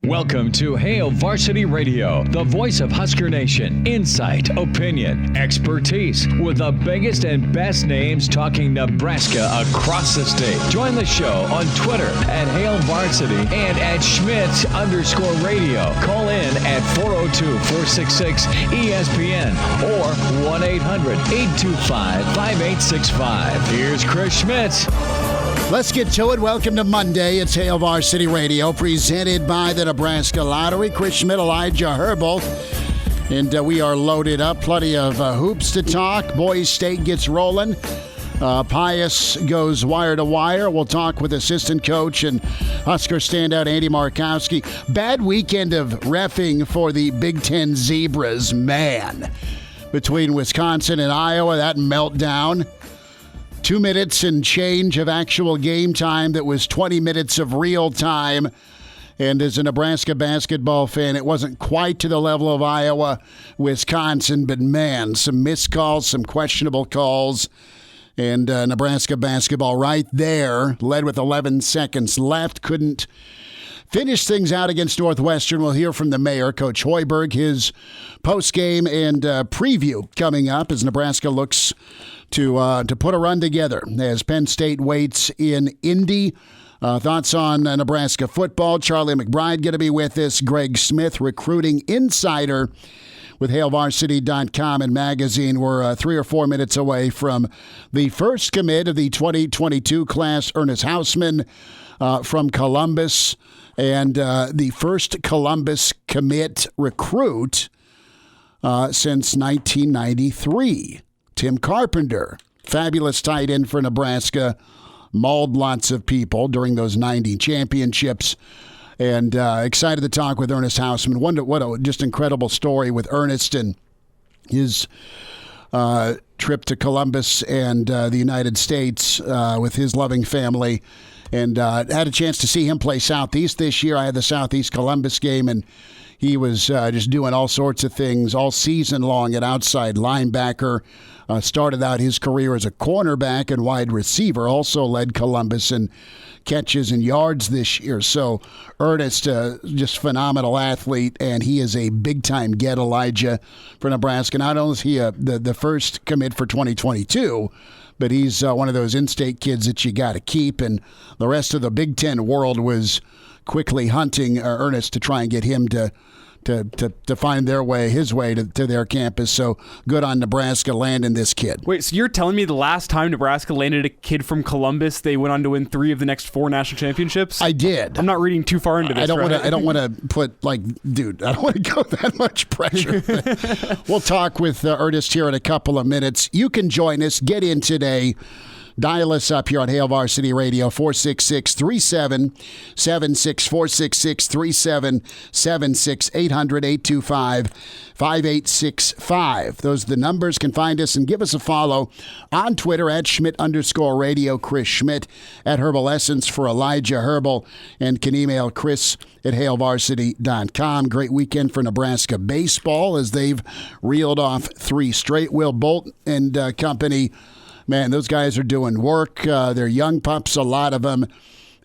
Welcome to Hail Varsity Radio, the voice of Husker Nation. Insight, opinion, expertise, with the biggest and best names talking Nebraska across the state. Join the show on Twitter at Hail Varsity and at Schmidt_radio. Call in at 402-466-ESPN or 1-800-825-5865. Here's Chris Schmidt. Let's get to it. Welcome to Monday. It's Hail Varsity Radio, presented by the Nebraska Lottery. Chris Schmidt, Elijah Herbal. And we are loaded up. Plenty of hoops to talk. Boys State gets rolling. Pius goes wire to wire. We'll talk with assistant coach and Husker standout Andy Markowski. Bad weekend of reffing for the Big Ten Zebras. Man, between Wisconsin and Iowa, that meltdown. 2 minutes and change of actual game time that was 20 minutes of real time. And as a Nebraska basketball fan, it wasn't quite to the level of Iowa, Wisconsin, but man, some missed calls, some questionable calls. And Nebraska basketball right there, led with 11 seconds left, couldn't finish things out against Northwestern. We'll hear from the mayor, Coach Hoiberg, his postgame and preview coming up as Nebraska looks to put a run together as Penn State waits in Indy. Thoughts on Nebraska football. Charlie McBride going to be with us. Greg Smith, recruiting insider with HailVarsity.com and magazine. We're 3 or 4 minutes away from the first commit of the 2022 class, Ernest Hausmann from Columbus, and the first Columbus commit recruit since 1993. Tim Carpenter, fabulous tight end for Nebraska, mauled lots of people during those 90 championships. And excited to talk with Ernest Houseman. What a just incredible story with Ernest and his trip to Columbus and the United States with his loving family. And had a chance to see him play Southeast this year. I had the Southeast Columbus game, and he was just doing all sorts of things all season long at outside linebacker. Started out his career as a cornerback and wide receiver. Also led Columbus in catches and yards this year. So Ernest, just phenomenal athlete, and he is a big-time get, Elijah, for Nebraska. Not only is he the first commit for 2022, but he's one of those in-state kids that you got to keep. And the rest of the Big Ten world was quickly hunting Ernest to try and get him to find his way to their campus. So good on Nebraska landing this kid. Wait, so you're telling me the last time Nebraska landed a kid from Columbus, they went on to win 3 of the next 4 national championships? I did. I'm not reading too far into this. I don't want to put I don't want to go that much pressure. We'll talk with Ernest here in a couple of minutes. You can join us. Get in today. Dial us up here on Hail Varsity Radio, 466-3776, 466-3776, 800-825-5865. Those are the numbers. Can find us and give us a follow on Twitter at Schmidt_radio, Chris Schmidt, at Herbal Essence for Elijah Herbal, and can email Chris at HailVarsity.com. Great weekend for Nebraska baseball as they've reeled off 3 straight. Will Bolt and company, man, those guys are doing work. They're young pups, a lot of them,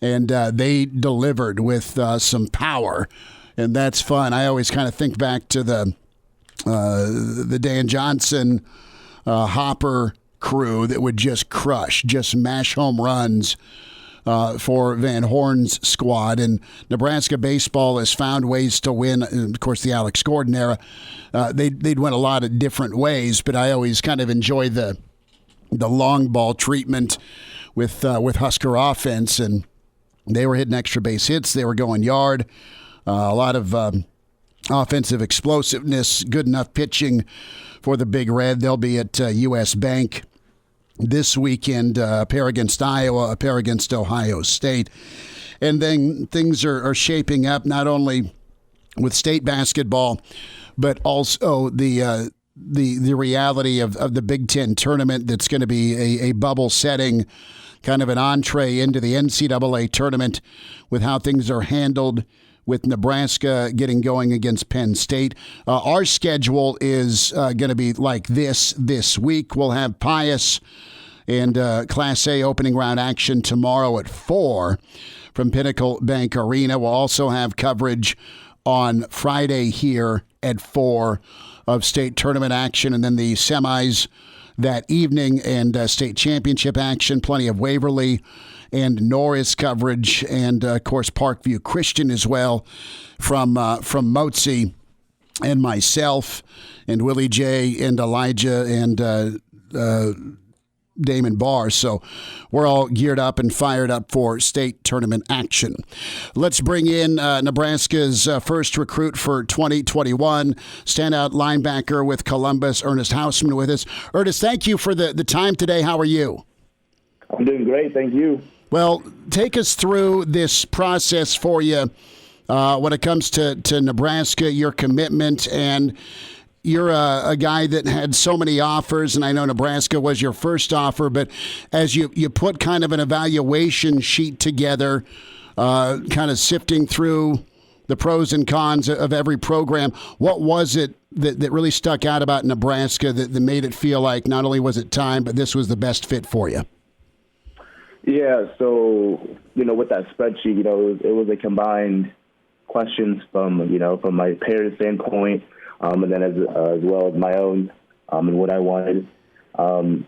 and they delivered with some power, and that's fun. I always kind of think back to the Dan Johnson Hopper crew that would just crush, just mash home runs for Van Horn's squad. And Nebraska baseball has found ways to win. And of course, the Alex Gordon era, they'd win a lot of different ways, but I always kind of enjoy the long ball treatment with Husker offense, and they were hitting extra base hits. They were going yard. A lot of offensive explosiveness, good enough pitching for the Big Red. They'll be at U.S. Bank this weekend, a pair against Iowa, a pair against Ohio State. And then things are shaping up not only with state basketball, but also the reality of the Big Ten tournament that's going to be a bubble setting, kind of an entree into the NCAA tournament with how things are handled with Nebraska getting going against Penn State. Our schedule is going to be like this week. We'll have Pius and Class A opening round action tomorrow at 4. from Pinnacle Bank Arena. We'll also have coverage on Friday here at 4 of state tournament action, and then the semis that evening and state championship action. Plenty of Waverly and Norris coverage, and of course Parkview Christian as well from Motzi and myself and Willie J and Elijah and Damon Barr. So we're all geared up and fired up for state tournament action. Let's bring in Nebraska's first recruit for 2021, standout linebacker with Columbus, Ernest Hausmann, with us. Ernest, thank you for the time today. How are you? I'm doing great. Thank you. Well, take us through this process for you when it comes to Nebraska, your commitment, and you're a guy that had so many offers, and I know Nebraska was your first offer, but as you put kind of an evaluation sheet together, kind of sifting through the pros and cons of every program, what was it that really stuck out about Nebraska that made it feel like not only was it time, but this was the best fit for you? Yeah, so, with that spreadsheet, it was a combined questions from my parents' standpoint, and then as well as my own, and what I wanted. And,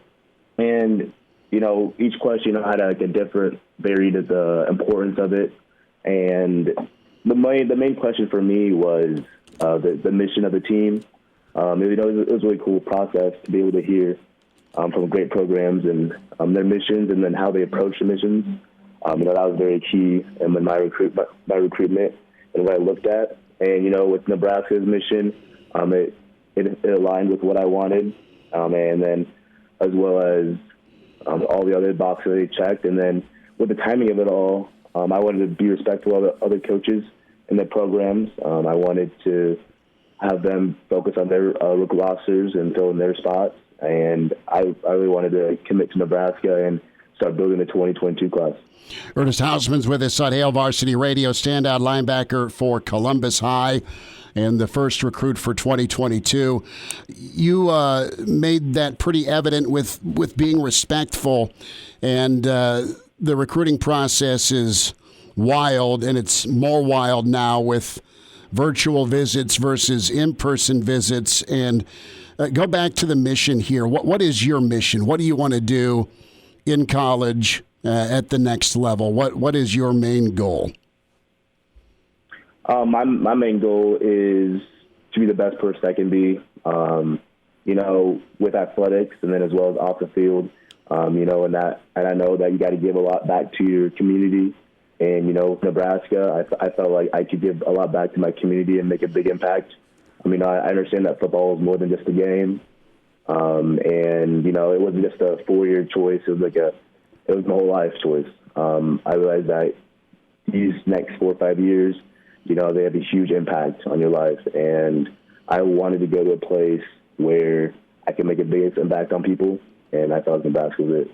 each question had like a different, varied the importance of it. And the main question for me was the mission of the team. It was a really cool process to be able to hear from great programs and their missions, and then how they approach the missions. That was very key in my recruitment and what I looked at. And, with Nebraska's mission, it aligned with what I wanted, and then as well as all the other boxes they checked. And then with the timing of it all, I wanted to be respectful of the other coaches in their programs. I wanted to have them focus on their rosters and fill in their spots. And I really wanted to commit to Nebraska and start building the 2022 class. Ernest Hausman's with us on Hail Varsity Radio, standout linebacker for Columbus High and the first recruit for 2022. You made that pretty evident with being respectful, and the recruiting process is wild, and it's more wild now with virtual visits versus in-person visits. And go back to the mission here. What is your mission? What do you want to do in college at the next level? What is your main goal? My main goal is to be the best person I can be, with athletics, and then as well as off the field, and I know that you got to give a lot back to your community. And, with Nebraska, I felt like I could give a lot back to my community and make a big impact. I understand that football is more than just a game. And, it wasn't just a 4-year choice. It was my whole life choice. I realized that these next 4 or 5 years, they have a huge impact on your life. And I wanted to go to a place where I can make a big impact on people, and I thought Nebraska was it.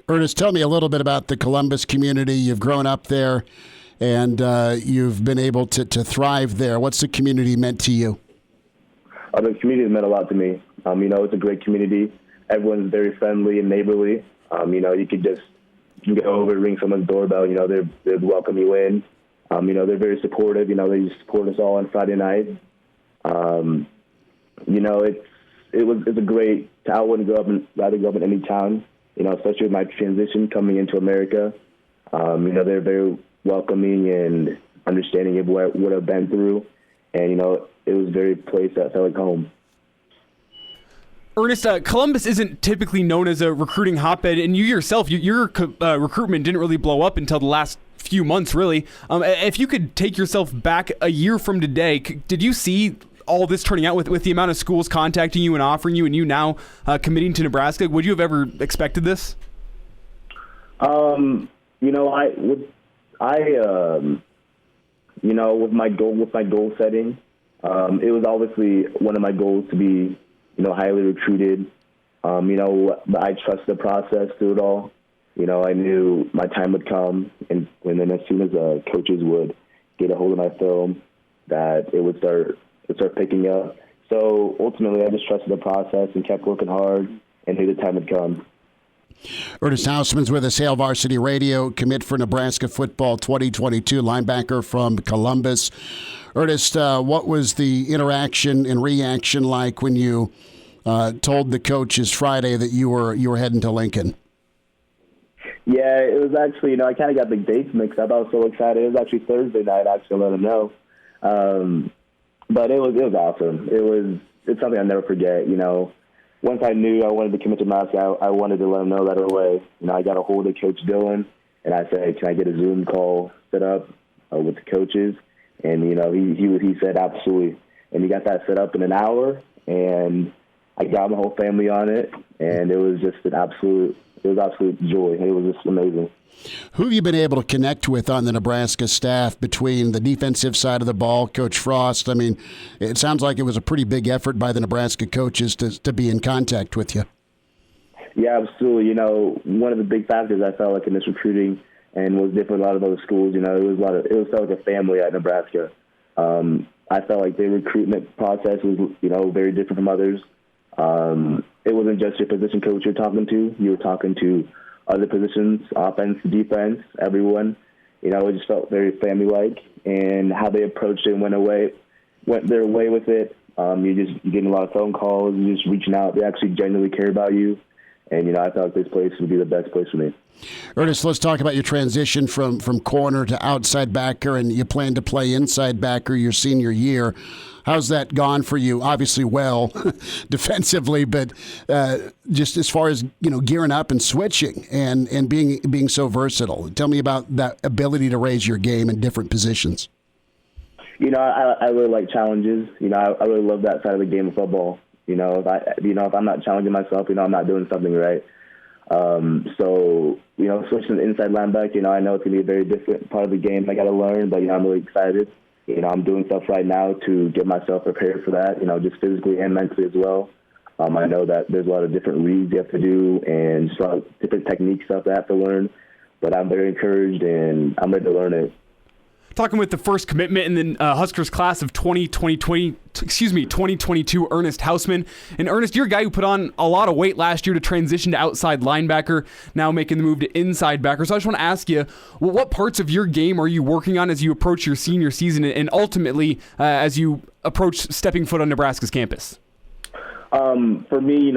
Ernest, tell me a little bit about the Columbus community. You've grown up there, and you've been able to thrive there. What's the community meant to you? The community meant a lot to me. It's a great community. Everyone's very friendly and neighborly. You could go over, ring someone's doorbell. They'd welcome you in. They're very supportive. They support us all on Friday night. It's a great. I wouldn't rather go up in any town. Especially with my transition coming into America. They're very welcoming and understanding of what I've been through, and it was a very place that felt like home. Ernest, Columbus isn't typically known as a recruiting hotbed, and you yourself, your recruitment didn't really blow up until the last few months, really. If you could take yourself back a year from today, did you see all this turning out with the amount of schools contacting you and offering you, and you now committing to Nebraska? Would you have ever expected this? With my goal setting, it was obviously one of my goals to be, highly recruited. I trust the process through it all. I knew my time would come, and then as soon as coaches would get a hold of my film, that it would start picking up. So ultimately, I just trusted the process and kept working hard and knew the time would come. Ernest Houseman's with us, Hail Varsity Radio, commit for Nebraska football 2022, linebacker from Columbus. Ernest, what was the interaction and reaction like when you told the coaches Friday that you were heading to Lincoln? Yeah, it was actually, I kind of got the dates mixed up. I was so excited. It was actually Thursday night, actually, let them know. But it was awesome. It's something I'll never forget. Once I knew I wanted to commit to Nebraska, I wanted to let them know right away. I got a hold of Coach Dillon, and I said, can I get a Zoom call set up with the coaches? And, he said absolutely. And he got that set up in an hour, and I got my whole family on it, and it was just absolute joy. It was just amazing. Who have you been able to connect with on the Nebraska staff between the defensive side of the ball, Coach Frost? I mean, it sounds like it was a pretty big effort by the Nebraska coaches to be in contact with you. Yeah, absolutely. One of the big factors I felt like in this recruiting and was different a lot of other schools, it was felt like a family at Nebraska. I felt like the recruitment process was, very different from others. It wasn't just your position coach you're talking to. You were talking to other positions, offense, defense, everyone. It just felt very family-like, and how they approached it and went their way with it. You're getting a lot of phone calls, you're just reaching out. They actually genuinely care about you, and I felt like this place would be the best place for me. Ernest, let's talk about your transition from corner to outside backer, and you plan to play inside backer your senior year. How's that gone for you? Obviously well defensively, but just as far as, gearing up and switching and being so versatile. Tell me about that ability to raise your game in different positions. I really like challenges. I really love that side of the game of football. If I'm not challenging myself, I'm not doing something right. So switching to inside linebacker, I know it's going to be a very different part of the game I got to learn, but, I'm really excited. I'm doing stuff right now to get myself prepared for that, just physically and mentally as well. I know that there's a lot of different reads you have to do and just a lot of different technique stuff I have to learn, but I'm very encouraged and I'm ready to learn it. Talking with the first commitment in the Huskers class of 2022, Ernest Hausmann. And Ernest, you're a guy who put on a lot of weight last year to transition to outside linebacker, now making the move to inside backer. So I just want to ask you, what parts of your game are you working on as you approach your senior season and ultimately as you approach stepping foot on Nebraska's campus? For me,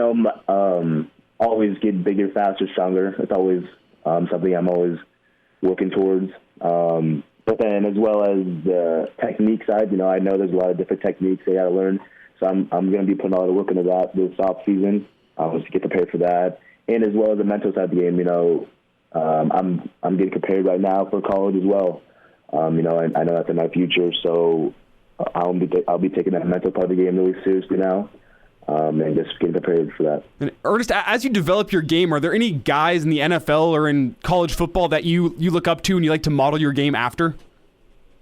always get bigger, faster, stronger. It's always something I'm always working towards. But then as well as the technique side, I know there's a lot of different techniques I got to learn. So I'm going to be putting a lot of work into that this off season to get prepared for that. And as well as the mental side of the game, I'm getting prepared right now for college as well. And I know that's in my future. So I'll be taking that mental part of the game really seriously now. And just getting prepared for that. And Ernest, as you develop your game, are there any guys in the NFL or in college football that you look up to and you like to model your game after?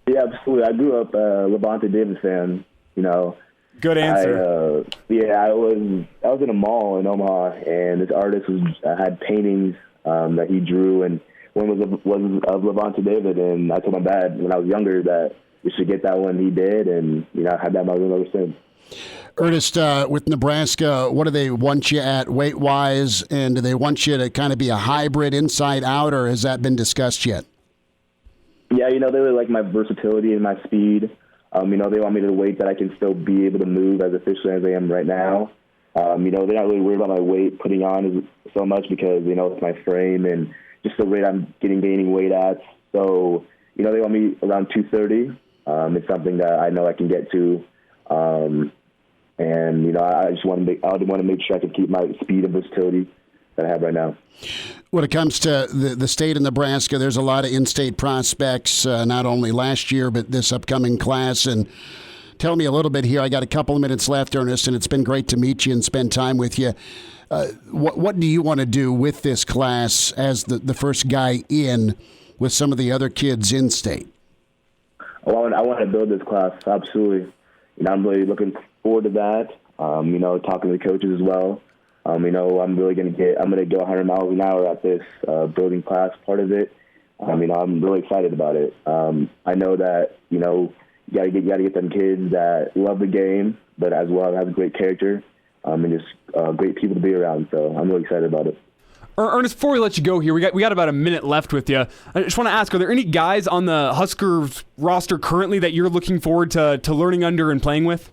Yeah, absolutely. I grew up a Levante Davis fan. Good answer. I was in a mall in Omaha, and this artist had paintings that he drew, and one was of Levante David. And I told my dad when I was younger that we should get that one. He did, and I had that in my room ever since. Ernest, with Nebraska, what do they want you at weight-wise, and do they want you to kind of be a hybrid inside-out, or has that been discussed yet? Yeah, they really like my versatility and my speed. They want me to the weight that I can still be able to move as efficiently as I am right now. They're not really worried about my weight putting on so much because, it's my frame and just the rate I'm gaining weight at. So, they want me around 230. It's something that I know I can get to. And I just want to make sure I can keep my speed and versatility that I have right now. When it comes to the state of Nebraska, there's a lot of in-state prospects, not only last year but this upcoming class. And tell me a little bit here. I got a couple of minutes left, Ernest, and it's been great to meet you and spend time with you. What do you want to do with this class as the first guy in with some of the other kids in-state? Well, I want to build this class, absolutely. I'm really looking forward to that. Talking to the coaches as well. I'm going to go 100 miles an hour at this building class part of it. I'm really excited about it. I know that, you got to get them kids that love the game, but as well have great character and just great people to be around. So I'm really excited about it. Ernest, before we let you go here, we got about a minute left with you. I just want to ask, are there any guys on the Husker roster currently that you're looking forward to learning under and playing with?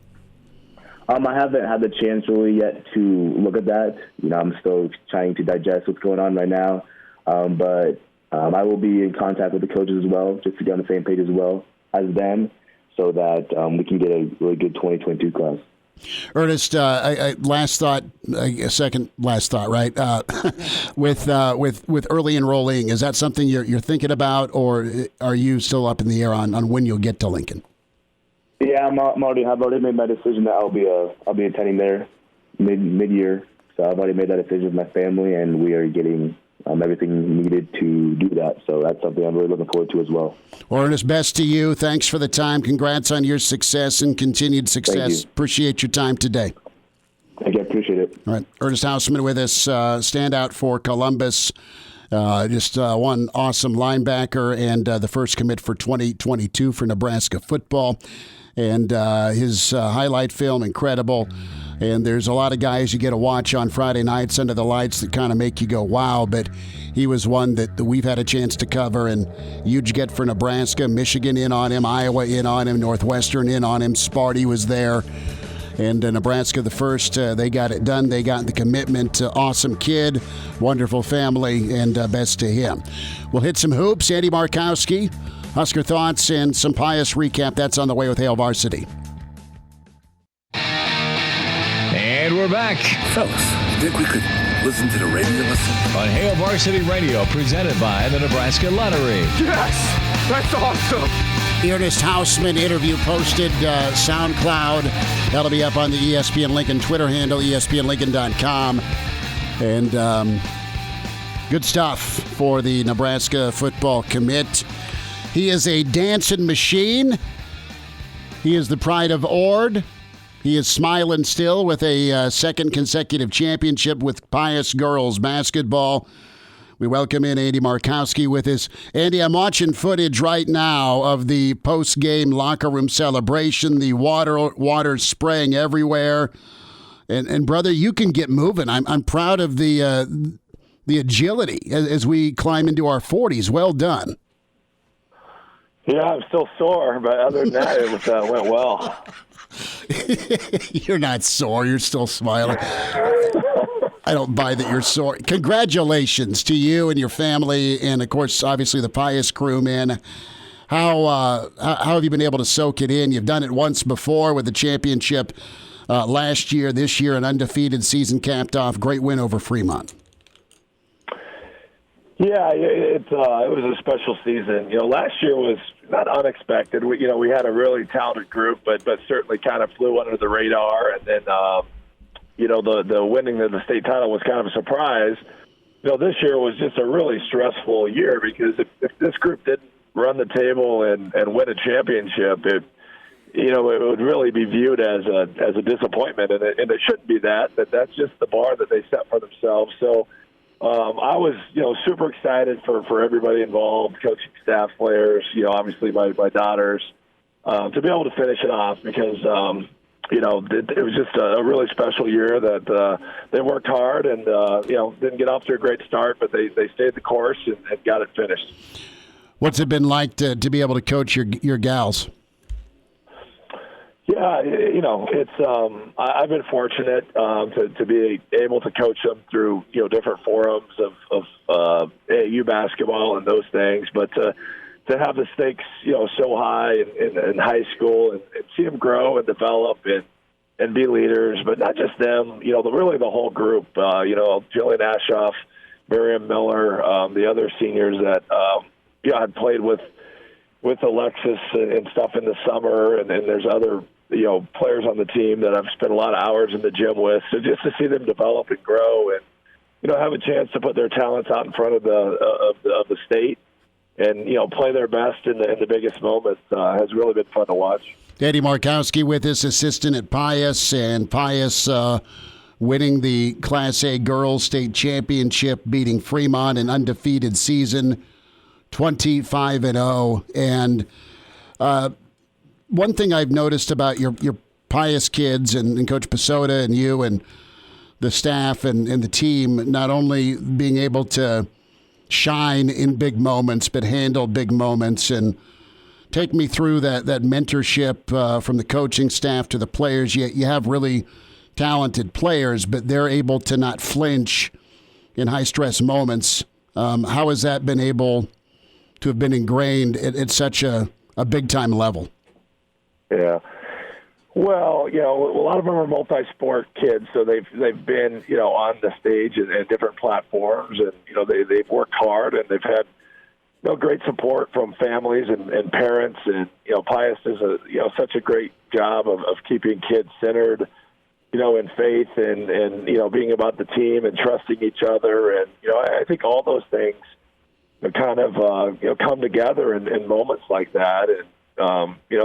I haven't had the chance really yet to look at that. I'm still trying to digest what's going on right now. But I will be in contact with the coaches as well, just to get on the same page as well as them, so that we can get a really good 2022 class. Ernest, second last thought, right? With early enrolling, is that something you're thinking about, or are you still up in the air on when you'll get to Lincoln? Yeah, I've already made my decision that I'll be attending there mid-year. So I've already made that decision with my family, and we are getting everything needed to do that. So that's something I'm really looking forward to as well. Well, Ernest, best to you. Thanks for the time. Congrats on your success and continued success. Appreciate your time today. Thank you. I appreciate it. All right. Ernest Houseman with us, standout for Columbus. Just one awesome linebacker and the first commit for 2022 for Nebraska football. And his highlight film, incredible. And there's a lot of guys you get to watch on Friday nights under the lights that kind of make you go, wow. But he was one that we've had a chance to cover, and huge get for Nebraska. Michigan in on him, Iowa in on him, Northwestern in on him. Sparty was there. And Nebraska the first, they got it done. They got the commitment. Awesome kid, wonderful family, and best to him. We'll hit some hoops. Andy Markowski, Husker Thoughts, and some Pius recap. That's on the way with Hail Varsity. And we're back Fellas, think we could listen to the radio lesson? on Hail Varsity Radio, presented by the Nebraska Lottery. Yes! That's awesome! Ernest Hausmann interview posted SoundCloud. That'll be up on the ESPN Lincoln Twitter handle, ESPNLincoln.com. And good stuff for the Nebraska football commit. He is a dancing machine. He is the pride of Ord. He is smiling still with a second consecutive championship with Pius girls basketball. We welcome in Andy Markowski with us. Andy, I'm watching footage right now of the post-game locker room celebration, the water spraying everywhere. And brother, you can get moving. I'm proud of the agility as we climb into our 40s. Well done. Yeah, I'm still sore, but other than that, it went well. You're not sore. You're still smiling. I don't buy that you're sore. Congratulations to you and your family, and of course, obviously the Pius crew, man. How have you been able to soak it in? You've done it once before with the championship last year. This year, an undefeated season capped off. Great win over Fremont. Yeah, it was a special season. Last year was not unexpected. We had a really talented group, but certainly kind of flew under the radar. And then, the winning of the state title was kind of a surprise. This year was just a really stressful year because if this group didn't run the table and win a championship, it would really be viewed as a disappointment, and it shouldn't be that. But that's just the bar that they set for themselves. So. I was, super excited for everybody involved, coaching staff, players, obviously my daughters, to be able to finish it off because, it was just a really special year that they worked hard and, didn't get off to a great start, but they stayed the course and got it finished. What's it been like to be able to coach your gals? Yeah, it's I've been fortunate to be able to coach them through different forums of AAU basketball and those things, but to have the stakes so high in high school and see them grow and develop and be leaders, but not just them, really the whole group. Jillian Ashoff, Miriam Miller, the other seniors that I'd played with Alexis and stuff in the summer, and there's other players on the team that I've spent a lot of hours in the gym with. So just to see them develop and grow, and have a chance to put their talents out in front of the state, and play their best in the biggest moments has really been fun to watch. Eddie Markowski with us, assistant at Pius, and Pius winning the Class A Girls State Championship, beating Fremont, an undefeated season. 25-0, and one thing I've noticed about your Pius kids and Coach Pasota and you and the staff and the team not only being able to shine in big moments, but handle big moments. And take me through that mentorship from the coaching staff to the players. You have really talented players, but they're able to not flinch in high-stress moments. How has that been able to have been ingrained at such a big-time level? Yeah. Well, a lot of them are multi-sport kids, so they've been, on the stage and different platforms, and, they've worked hard, and they've had, great support from families and parents, and, Pius does such a great job of keeping kids centered, in faith and being about the team and trusting each other. And, I think all those things kind of, come together in moments like that. And,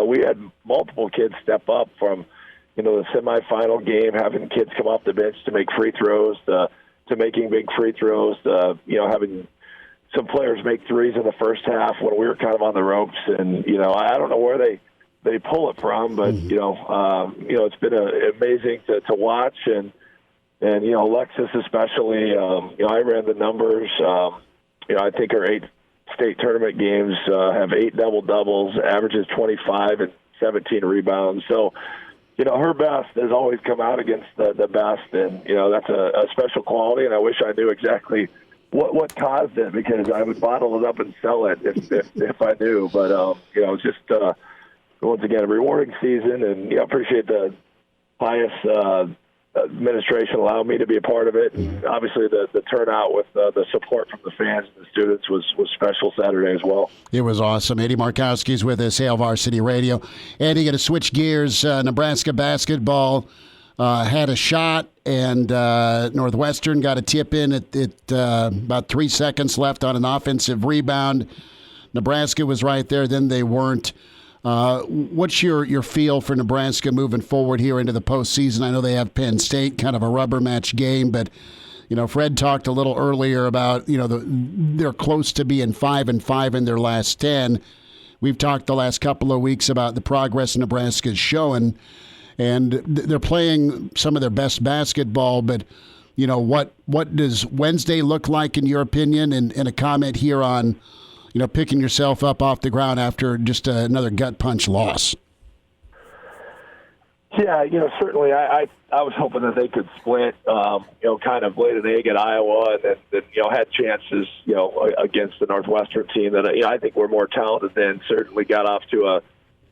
we had multiple kids step up from, the semifinal game, having kids come off the bench to make free throws, to making big free throws, having some players make threes in the first half when we were kind of on the ropes. And, I don't know where they pull it from, but, it's been amazing to watch. And Alexis especially, I ran the numbers. I think our 8 state tournament games have 8 double-doubles, averages 25 and 17 rebounds. So, her best has always come out against the best, and, that's a special quality, and I wish I knew exactly what caused it, because I would bottle it up and sell it if I knew. But, it's just, once again, a rewarding season, and I appreciate the Pius administration allowed me to be a part of it. And obviously the turnout with the support from the fans and the students was special Saturday as well. It was awesome. Eddie Markowski's with us, Hail Varsity Radio. Eddie, going to switch gears. Nebraska basketball had a shot, and Northwestern got a tip in at about 3 seconds left on an offensive rebound. Nebraska was right there, then they weren't. What's your feel for Nebraska moving forward here into the postseason? I know they have Penn State, kind of a rubber match game, but Fred talked a little earlier about they're close to being 5-5 in their last 10. We've talked the last couple of weeks about the progress Nebraska's showing, and they're playing some of their best basketball. But what does Wednesday look like in your opinion? And a comment here on picking yourself up off the ground after just another gut punch loss. Yeah, certainly I was hoping that they could split, kind of laid an egg at Iowa, and then had chances, against the Northwestern team that, I think were more talented than. Certainly got off to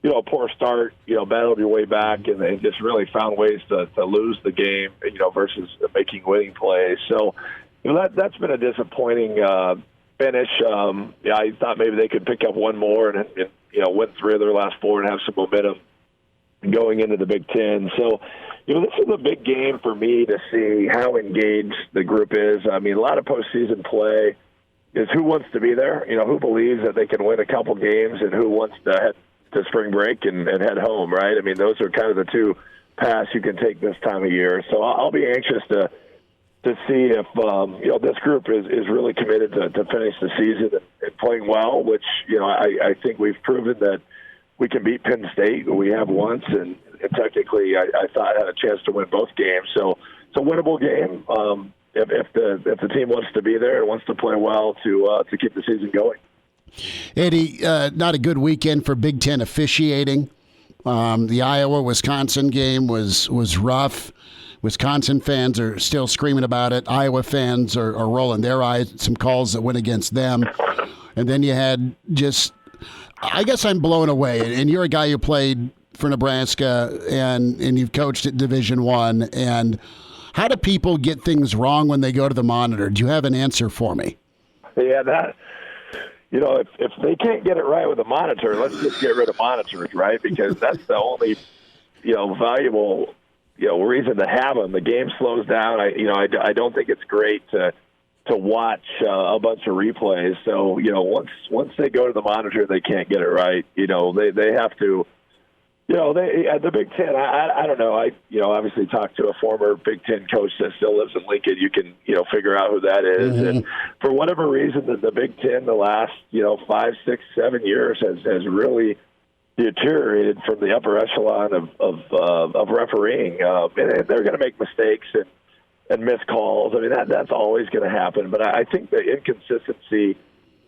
a poor start, battled your way back, and just really found ways to lose the game, versus making winning plays. So, that's been a disappointing finish. I thought maybe they could pick up one more and win 3 of their last 4 and have some momentum going into the Big Ten. So, this is a big game for me to see how engaged the group is. I mean, a lot of postseason play is who wants to be there, who believes that they can win a couple games, and who wants to head to spring break and head home, right? I mean, those are kind of the two paths you can take this time of year. So I'll be anxious to see if this group is really committed to finish the season and playing well, which I think we've proven that we can beat Penn State. We have once, and technically I thought had a chance to win both games. So it's a winnable game if the team wants to be there and wants to play well to keep the season going. Eddie, not a good weekend for Big Ten officiating. The Iowa-Wisconsin game was rough. Wisconsin fans are still screaming about it. Iowa fans are rolling their eyes at some calls that went against them. And then you had I guess I'm blown away. And you're a guy who played for Nebraska and you've coached at Division I. And how do people get things wrong when they go to the monitor? Do you have an answer for me? Yeah, if they can't get it right with a monitor, let's just get rid of monitors, right? Because that's the only, valuable reason to have them. The game slows down. I don't think it's great to watch a bunch of replays. So once they go to the monitor, they can't get it right. They have to. At the Big Ten, I don't know. I obviously talked to a former Big Ten coach that still lives in Lincoln. You can figure out who that is. Mm-hmm. And for whatever reason, the Big Ten the last 5, 6, 7 years has really deteriorated from the upper echelon of refereeing, and they're going to make mistakes. And and missed calls. I mean, that's always going to happen. But I think the inconsistency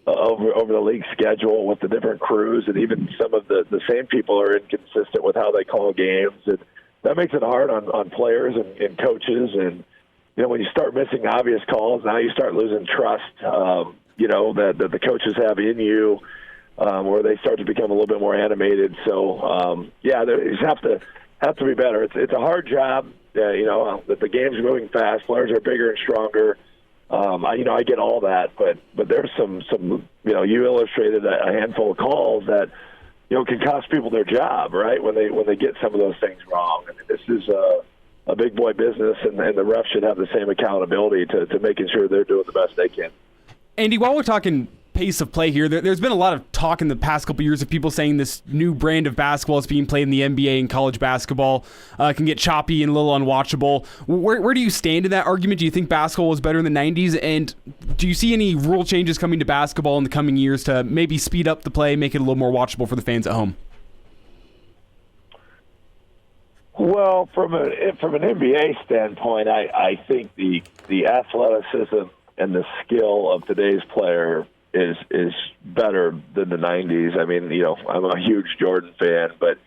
over the league schedule with the different crews, and even some of the same people are inconsistent with how they call games, and that makes it hard on players and coaches. And when you start missing obvious calls, now you start losing trust. That the coaches have in you, where they start to become a little bit more animated. So they just have to be better. It's a hard job. That the game's moving fast, players are bigger and stronger. I get all that, but there's some you illustrated a handful of calls that can cost people their job, right? When they get some of those things wrong. I mean, this is a big boy business, and the refs should have the same accountability to making sure they're doing the best they can. Andy, while we're talking pace of play here, there's been a lot of talk in the past couple years of people saying this new brand of basketball is being played in the NBA and college basketball can get choppy and a little unwatchable. Where do you stand in that argument? Do you think basketball was better in the 90s? And do you see any rule changes coming to basketball in the coming years to maybe speed up the play, make it a little more watchable for the fans at home? Well, from an NBA standpoint, I think the athleticism and the skill of today's player is better than the 90s. I mean, I'm a huge Jordan fan, but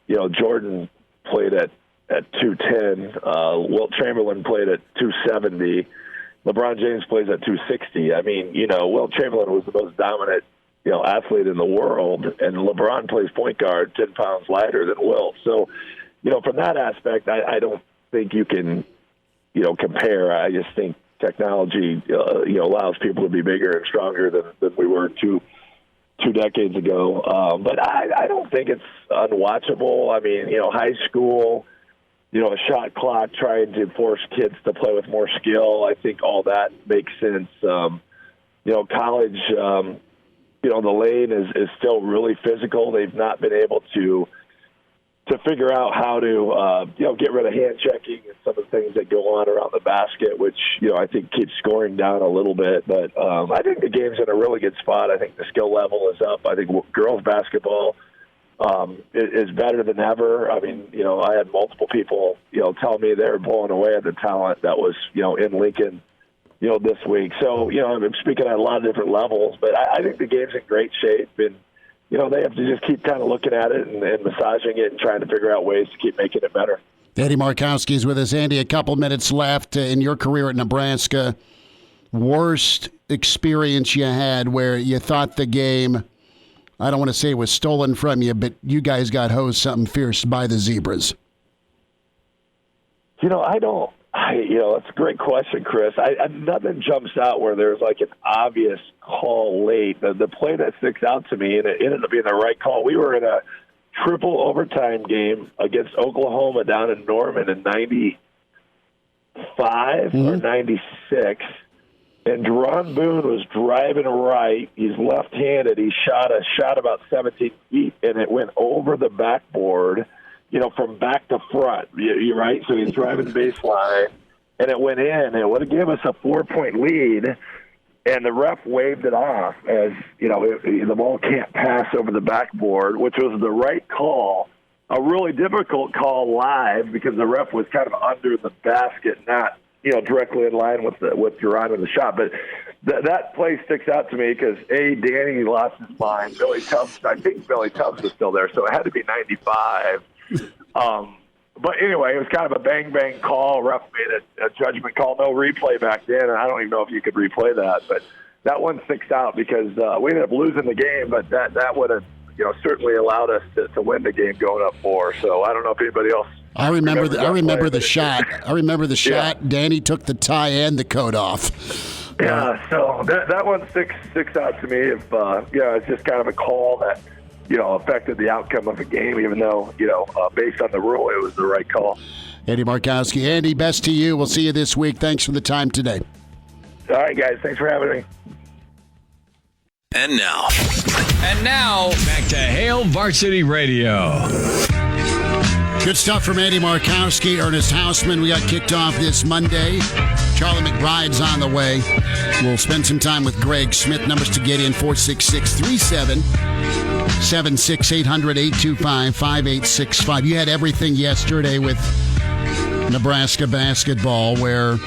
Jordan played at 210. Wilt Chamberlain played at 270. LeBron James plays at 260. I mean, Wilt Chamberlain was the most dominant athlete in the world, and LeBron plays point guard 10 pounds lighter than Wilt. So, from that aspect, I don't think you can compare. I just think technology allows people to be bigger and stronger than we were two decades ago. But I don't think it's unwatchable. I mean, high school, a shot clock trying to force kids to play with more skill, I think all that makes sense. College, the lane is still really physical. They've not been able to figure out how to, get rid of hand checking and some of the things that go on around the basket, which, I think keeps scoring down a little bit. But I think the game's in a really good spot. I think the skill level is up. I think girls basketball is better than ever. I mean, I had multiple people, tell me they're blown away at the talent that was, in Lincoln, this week. So, I'm speaking at a lot of different levels, but I think the game's in great shape, and they have to just keep kind of looking at it and massaging it and trying to figure out ways to keep making it better. Andy Markowski is with us. Andy, a couple minutes left in your career at Nebraska. Worst experience you had where you thought the game, I don't want to say it was stolen from you, but you guys got hosed something fierce by the Zebras? That's a great question, Chris. Nothing jumps out where there's like an obvious call late. The play that sticks out to me, and it ended up being the right call. We were in a triple overtime game against Oklahoma down in Norman in 95 or 96. And Deron Boone was driving right. He's left-handed. He shot a shot about 17 feet, and it went over the backboard, from back to front. You're right. So he's driving the baseline, and it went in. It would have given us a 4-point lead, and the ref waved it off as, the ball can't pass over the backboard, which was the right call. A really difficult call live because the ref was kind of under the basket, not, directly in line with Deron in the shot. But that play sticks out to me because, Danny lost his mind. I think Billy Tubbs was still there, so it had to be 95. But anyway, it was kind of a bang-bang call. Ref made a judgment call. No replay back then, and I don't even know if you could replay that. But that one sticks out because we ended up losing the game, but that would have certainly allowed us to win the game going up 4. So I don't know if anybody else. I remember the shot. I remember the shot. Yeah. Danny took the tie and the coat off. Yeah, so that one sticks out to me. If it's just kind of a call that affected the outcome of a game, even though based on the rule, it was the right call. Andy Markowski. Andy, best to you. We'll see you this week. Thanks for the time today. All right, guys. Thanks for having me. And now, back to Hail Varsity Radio. Good stuff from Andy Markowski, Ernest Houseman. We got kicked off this Monday. Charlie McBride's on the way. We'll spend some time with Greg Schmidt. Numbers to get in, 466-3776-800-825-5865. You had everything yesterday with Nebraska basketball, where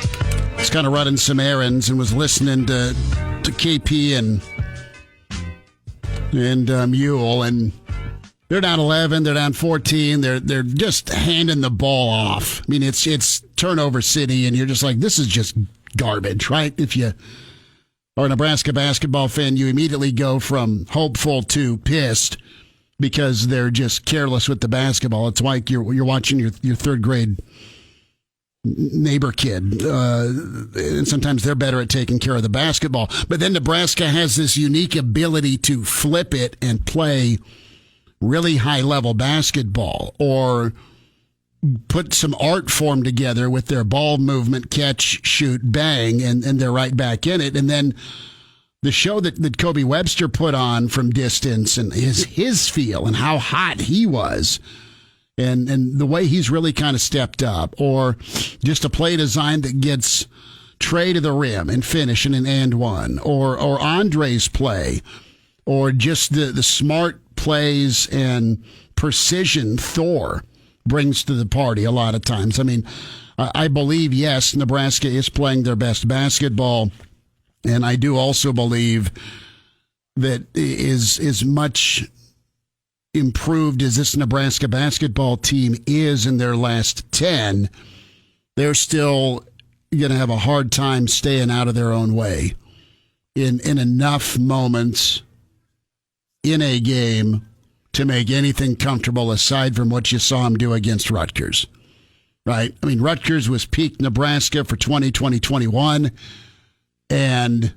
he's kind of running some errands and was listening to KP and Mule, and they're down 11, they're down 14, they're just handing the ball off. I mean, it's turnover city, and you're just like, this is just garbage, right? If you are a Nebraska basketball fan, you immediately go from hopeful to pissed because they're just careless with the basketball. It's like you're watching your third grade neighbor kid, and sometimes they're better at taking care of the basketball. But then Nebraska has this unique ability to flip it and play really high-level basketball, or put some art form together with their ball movement, catch, shoot, bang, and they're right back in it. And then the show that Kobe Webster put on from distance, and his feel and how hot he was, and the way he's really kind of stepped up, or just a play design that gets Trey to the rim and finish in an and one, or Andre's play, or just the smart plays and precision Thor brings to the party a lot of times. I mean, I believe, yes, Nebraska is playing their best basketball, and I do also believe that is much improved as this Nebraska basketball team is in their last 10, they're still going to have a hard time staying out of their own way in enough moments in a game to make anything comfortable aside from what you saw them do against Rutgers, right? I mean, Rutgers was peak Nebraska for 2020-21, and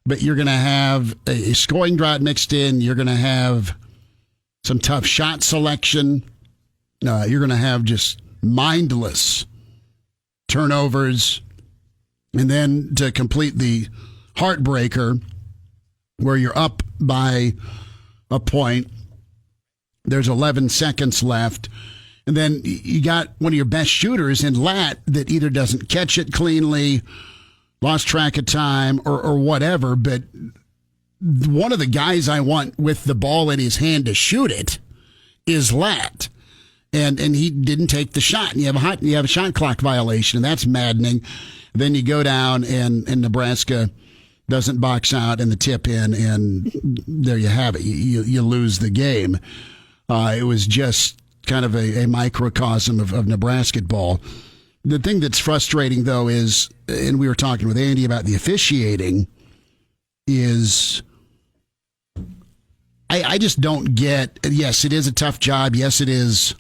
but you're going to have a scoring drought mixed in. You're going to have some tough shot selection. You're going to have just mindless turnovers. And then to complete the heartbreaker, where you're up by a point, there's 11 seconds left, and then you got one of your best shooters in Lat that either doesn't catch it cleanly, lost track of time, or whatever, but one of the guys I want with the ball in his hand to shoot it is Lat. And he didn't take the shot. And you have a shot clock violation, and that's maddening. Then you go down and Nebraska doesn't box out and the tip in, and there you have it. You lose the game. It was just kind of a microcosm of Nebrasketball. The thing that's frustrating, though, is, and we were talking with Andy about the officiating, is I just don't get, yes, it is a tough job. Yes, it is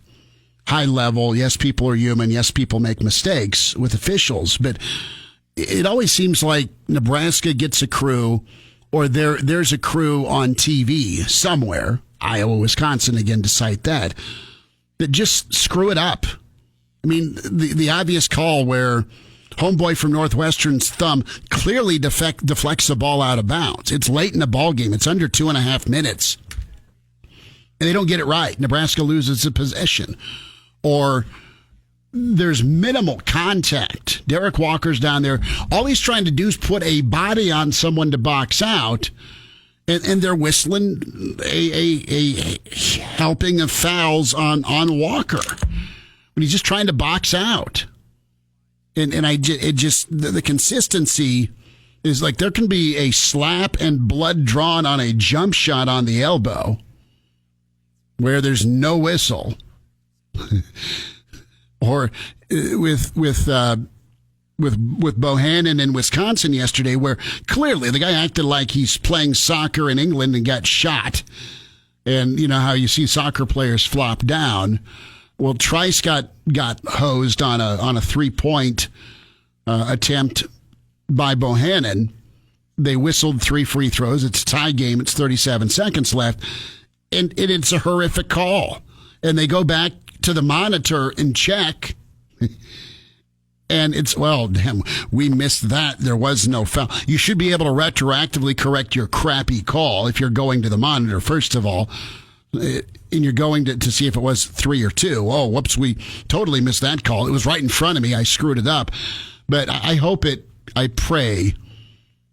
high level. Yes, people are human. Yes, people make mistakes with officials. But it always seems like Nebraska gets a crew, or there's a crew on TV somewhere, Iowa, Wisconsin, again, to cite that just screw it up. I mean, the obvious call where homeboy from Northwestern's thumb clearly deflects the ball out of bounds. It's late in the ball game. It's under 2.5 minutes. And they don't get it right. Nebraska loses the possession. Or there's minimal contact. Derek Walker's down there. All he's trying to do is put a body on someone to box out, and they're whistling a helping of fouls on Walker when he's just trying to box out. And the consistency is like there can be a slap and blood drawn on a jump shot on the elbow where there's no whistle. Or with Bohannon in Wisconsin yesterday, where clearly the guy acted like he's playing soccer in England and got shot. And you know how you see soccer players flop down. Well, Trice got hosed on a 3-point attempt by Bohannon. They whistled 3 free throws. It's a tie game. It's 37 seconds left. And it's a horrific call. And they go back to the monitor and check. And it's, well, damn, we missed that. There was no foul. You should be able to retroactively correct your crappy call if you're going to the monitor, first of all. And you're going to see if it was 3 or 2. Oh, whoops, we totally missed that call. It was right in front of me. I screwed it up. But I pray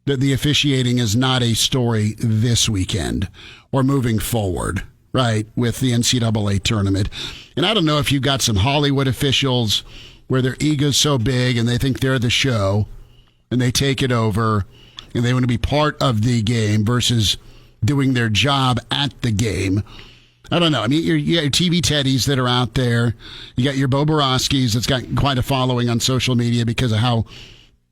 that the officiating is not a story this weekend or moving forward, right, with the NCAA tournament. And I don't know if you've got some Hollywood officials where their ego's so big and they think they're the show and they take it over and they want to be part of the game versus doing their job at the game. I don't know. I mean, you got your TV Teddies that are out there. You got your Bo Borowskis that's got quite a following on social media because of how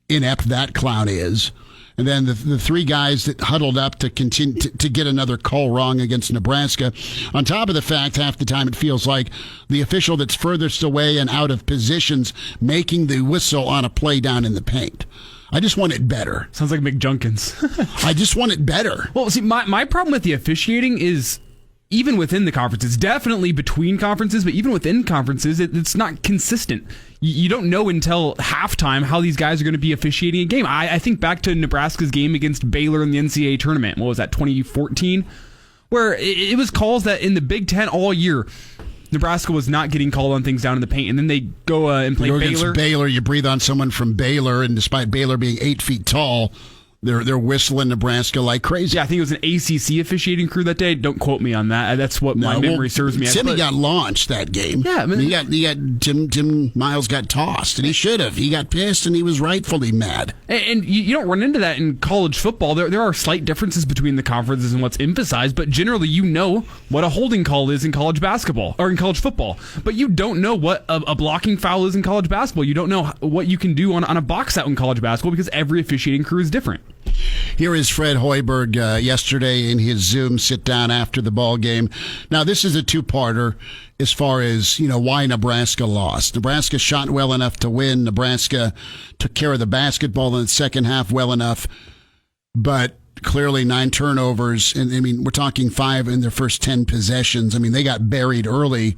inept that clown is. And then the three guys that huddled up to continue to get another call wrong against Nebraska. On top of the fact, half the time it feels like the official that's furthest away and out of positions making the whistle on a play down in the paint. I just want it better. Sounds like Mick Junkins. I just want it better. Well, see, my problem with the officiating is even within the conferences, definitely between conferences, but even within conferences, it's not consistent. You don't know until halftime how these guys are going to be officiating a game. I think back to Nebraska's game against Baylor in the NCAA tournament. What was that, 2014? Where it was calls that in the Big Ten all year, Nebraska was not getting called on things down in the paint, and then they go and play Baylor. Baylor, you breathe on someone from Baylor, and despite Baylor being 8 feet tall, they're whistling Nebraska like crazy. Yeah, I think it was an ACC officiating crew that day. Don't quote me on that. That's what my memory serves me as. Timmy got launched that game. Yeah, I mean, he got Tim Miles got tossed, and he should have. He got pissed, and he was rightfully mad. And you don't run into that in college football. There are slight differences between the conferences and what's emphasized, but generally you know what a holding call is in college basketball or in college football. But you don't know what a blocking foul is in college basketball. You don't know what you can do on a box out in college basketball because every officiating crew is different. Here is Fred Hoiberg yesterday in his Zoom sit-down after the ball game. Now, this is a two-parter as far as, why Nebraska lost. Nebraska shot well enough to win. Nebraska took care of the basketball in the second half well enough, but clearly 9 turnovers. And, we're talking 5 in their first 10 possessions. They got buried early,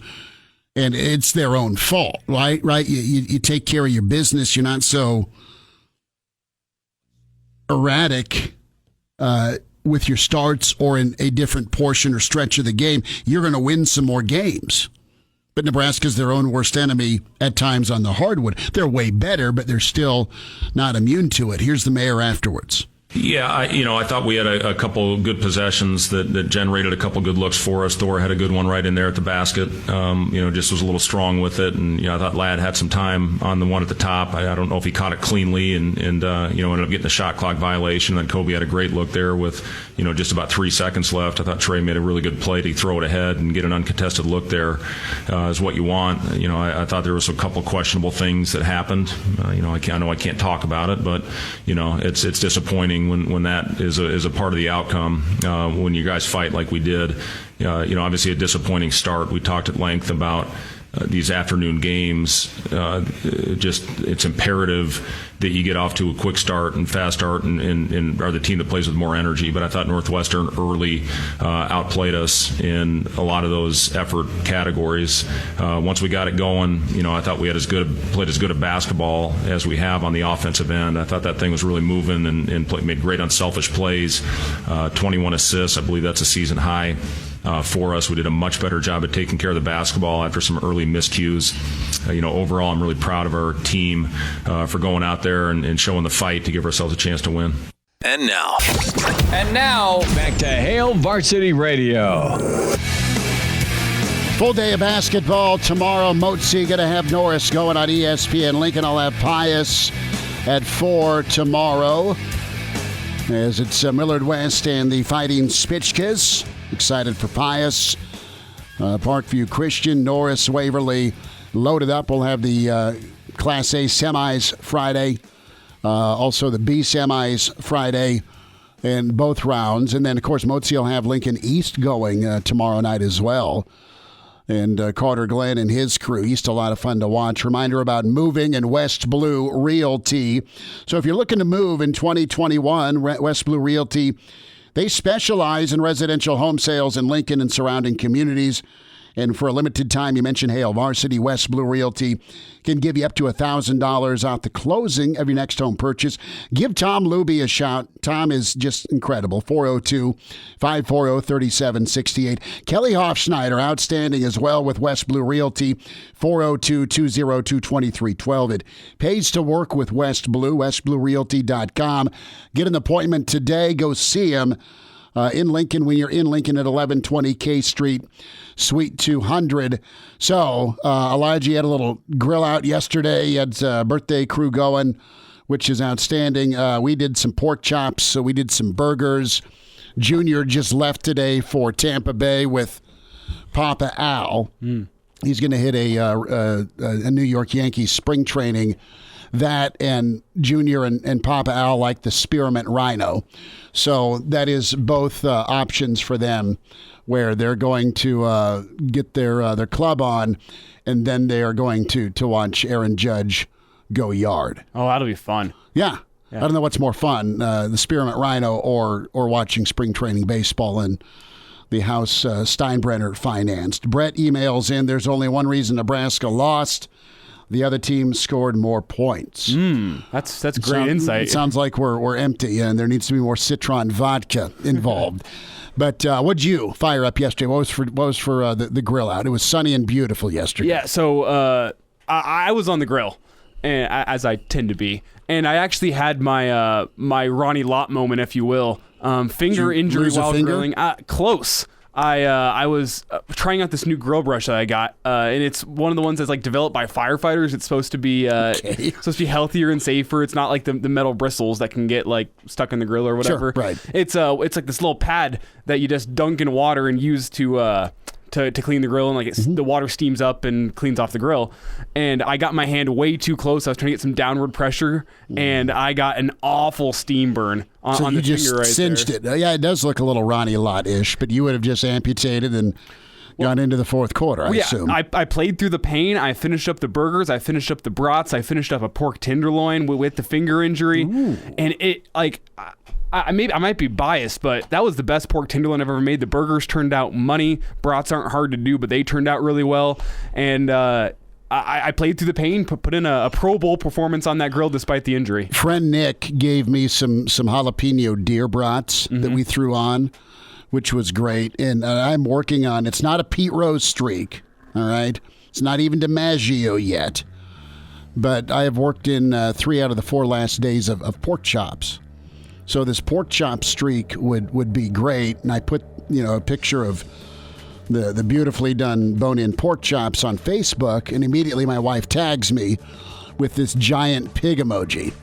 and it's their own fault, right? You take care of your business. You're not so erratic with your starts or in a different portion or stretch of the game, you're going to win some more games. But Nebraska's their own worst enemy at times on the hardwood. They're way better, but they're still not immune to it. Here's the mayor afterwards. Yeah, I thought we had a couple good possessions that generated a couple good looks for us. Thor had a good one right in there at the basket. Just was a little strong with it, and I thought Ladd had some time on the one at the top. I don't know if he caught it cleanly, and ended up getting a shot clock violation. And then Kobe had a great look there with just about 3 seconds left. I thought Trey made a really good play to throw it ahead and get an uncontested look there is what you want. I thought there was a couple questionable things that happened. I know I can't talk about it, but it's disappointing when that is a part of the outcome. When you guys fight like we did, obviously a disappointing start. We talked at length about these afternoon games. It's imperative that you get off to a quick start and fast start and are the team that plays with more energy. But I thought Northwestern early outplayed us in a lot of those effort categories. Once we got it going, I thought we had played as good a basketball as we have on the offensive end. I thought that thing was really moving and made great unselfish plays. 21 assists. I believe that's a season high. For us, we did a much better job at taking care of the basketball after some early miscues. Overall, I'm really proud of our team for going out there and showing the fight to give ourselves a chance to win. And now, back to Hail Varsity Radio. Full day of basketball tomorrow. Motzi going to have Norris going on ESPN. Lincoln will have Pius at 4 tomorrow. As it's Millard West and the Fighting Spitchkas. Excited for Pius. Parkview Christian, Norris, Waverly loaded up. We'll have the Class A semis Friday. Also the B semis Friday in both rounds. And then, of course, Motzi will have Lincoln East going tomorrow night as well. And Carter Glenn and his crew. East, a lot of fun to watch. Reminder about moving and West Blue Realty. So if you're looking to move in 2021, West Blue Realty, they specialize in residential home sales in Lincoln and surrounding communities. And for a limited time, you mentioned Hail Varsity, West Blue Realty can give you up to $1,000 off the closing of your next home purchase. Give Tom Luby a shout. Tom is just incredible. 402-540-3768. Kelly Hofschneider, outstanding as well with West Blue Realty. 402-202-2312. It pays to work with West Blue, westbluerealty.com. Get an appointment today. Go see him. in Lincoln when you're in Lincoln at 1120 K Street, Suite 200. So, Elijah had a little grill out yesterday. He had a birthday crew going, which is outstanding. We did some pork chops, so we did some burgers. Junior just left today for Tampa Bay with Papa Al. He's going to hit a New York Yankees spring training. That and Junior and Papa Al like the Spearmint Rhino. So that is both options for them where they're going to get their club on, and then they are going to watch Aaron Judge go yard. Oh, that'll be fun. Yeah. I don't know what's more fun, the Spearmint Rhino or watching spring training baseball in the house Steinbrenner financed. Brett emails in, there's only one reason Nebraska lost. The other team scored more points. That's great insight. It sounds like we're empty, and there needs to be more Citron vodka involved. But what'd you fire up yesterday? What was for the grill out? It was sunny and beautiful yesterday. Yeah, so I was on the grill, and as I tend to be, and I actually had my my Ronnie Lott moment, if you will. Finger injury while grilling. Close. I was trying out this new grill brush that I got, and it's one of the ones that's like developed by firefighters. It's supposed to be supposed to be healthier and safer. It's not like the metal bristles that can get like stuck in the grill or whatever. Sure, right. It's like this little pad that you just dunk in water and use to clean the grill, and like the water steams up and cleans off the grill. And I got my hand way too close. I was trying to get some downward pressure, and I got an awful steam burn on the finger right cinched there. it. Yeah, it does look a little Ronnie Lott-ish, but you would have just amputated and gone into the fourth quarter, I assume. I played through the pain. I finished up the burgers. I finished up the brats. I finished up a pork tenderloin with the finger injury. Ooh. And it like... I might be biased, but that was the best pork tenderloin I've ever made. The burgers turned out money. Brats aren't hard to do, but they turned out really well. And I played through the pain, put in a Pro Bowl performance on that grill despite the injury. Friend Nick gave me some jalapeno deer brats that we threw on, which was great. And I'm working on, it's not a Pete Rose streak, all right? It's not even DiMaggio yet. But I have worked in 3 out of the 4 last days of pork chops. So this pork chop streak would be great, and I put a picture of the beautifully done bone-in pork chops on Facebook, and immediately my wife tags me with this giant pig emoji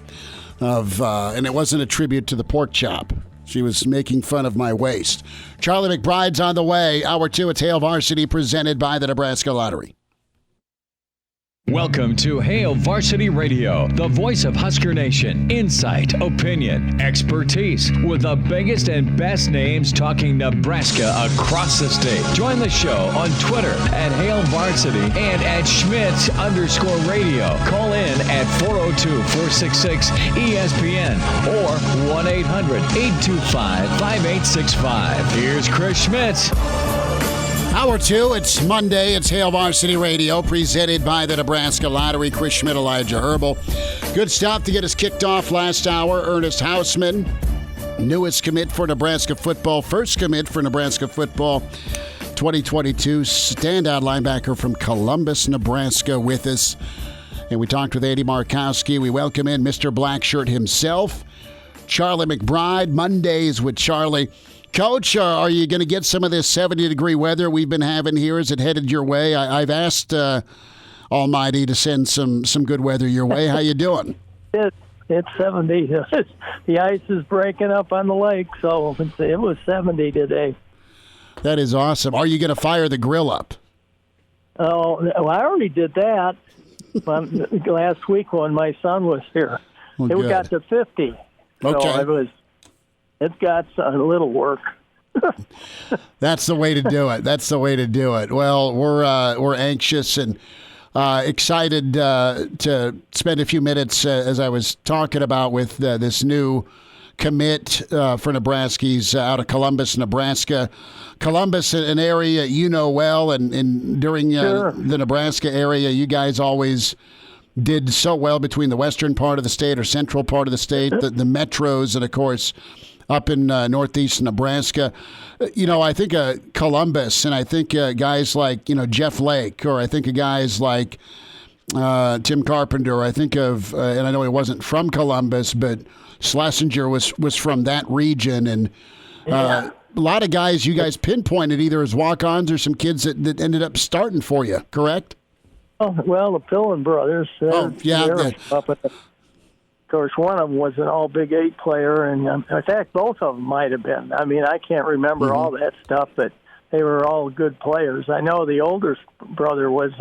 and it wasn't a tribute to the pork chop. She was making fun of my waist. Charlie McBride's on the way. Hour 2 at Hail Varsity, presented by the Nebraska Lottery. Welcome to Hail Varsity Radio, the voice of Husker Nation. Insight, opinion, expertise, with the biggest and best names talking Nebraska across the state. Join the show on Twitter at Hail Varsity and at Schmidt_radio. Call in at 402-466-ESPN or 1-800-825-5865. Here's Chris Schmidt. Hour 2, it's Monday. It's Hail Varsity Radio, presented by the Nebraska Lottery. Chris Schmidt, Elijah Herbal. Good stuff to get us kicked off last hour. Ernest Hausmann, newest commit for Nebraska football, first commit for Nebraska football 2022. Standout linebacker from Columbus, Nebraska, with us. And we talked with Andy Markowski. We welcome in Mr. Blackshirt himself, Charlie McBride. Mondays with Charlie. Coach, are you going to get some of this 70-degree weather we've been having here? Is it headed your way? I've asked Almighty to send some good weather your way. How you doing? It's 70. The ice is breaking up on the lake, so it was 70 today. That is awesome. Are you going to fire the grill up? Oh, well, I already did that last week when my son was here. Well, it good. Got to 50. Okay. So it's got a little work. That's the way to do it. That's the way to do it. Well, we're anxious and excited to spend a few minutes, as I was talking about, with this new commit for Nebraska. He's out of Columbus, Nebraska. Columbus, an area you know well, and during Sure. the Nebraska area, you guys always did so well between the western part of the state or central part of the state, the metros, and, of course, up in northeast Nebraska. I think Columbus, and I think guys like, Jeff Lake, or I think of guys like Tim Carpenter. I think of, and I know he wasn't from Columbus, but Schlesinger was from that region. And lot of guys you guys pinpointed either as walk-ons or some kids that ended up starting for you, correct? Oh, well, the Pillin brothers. Yeah. Up at of course, one of them was an all Big 8 player, and in fact, both of them might have been. I mean, I can't remember all that stuff, but they were all good players. I know the older brother was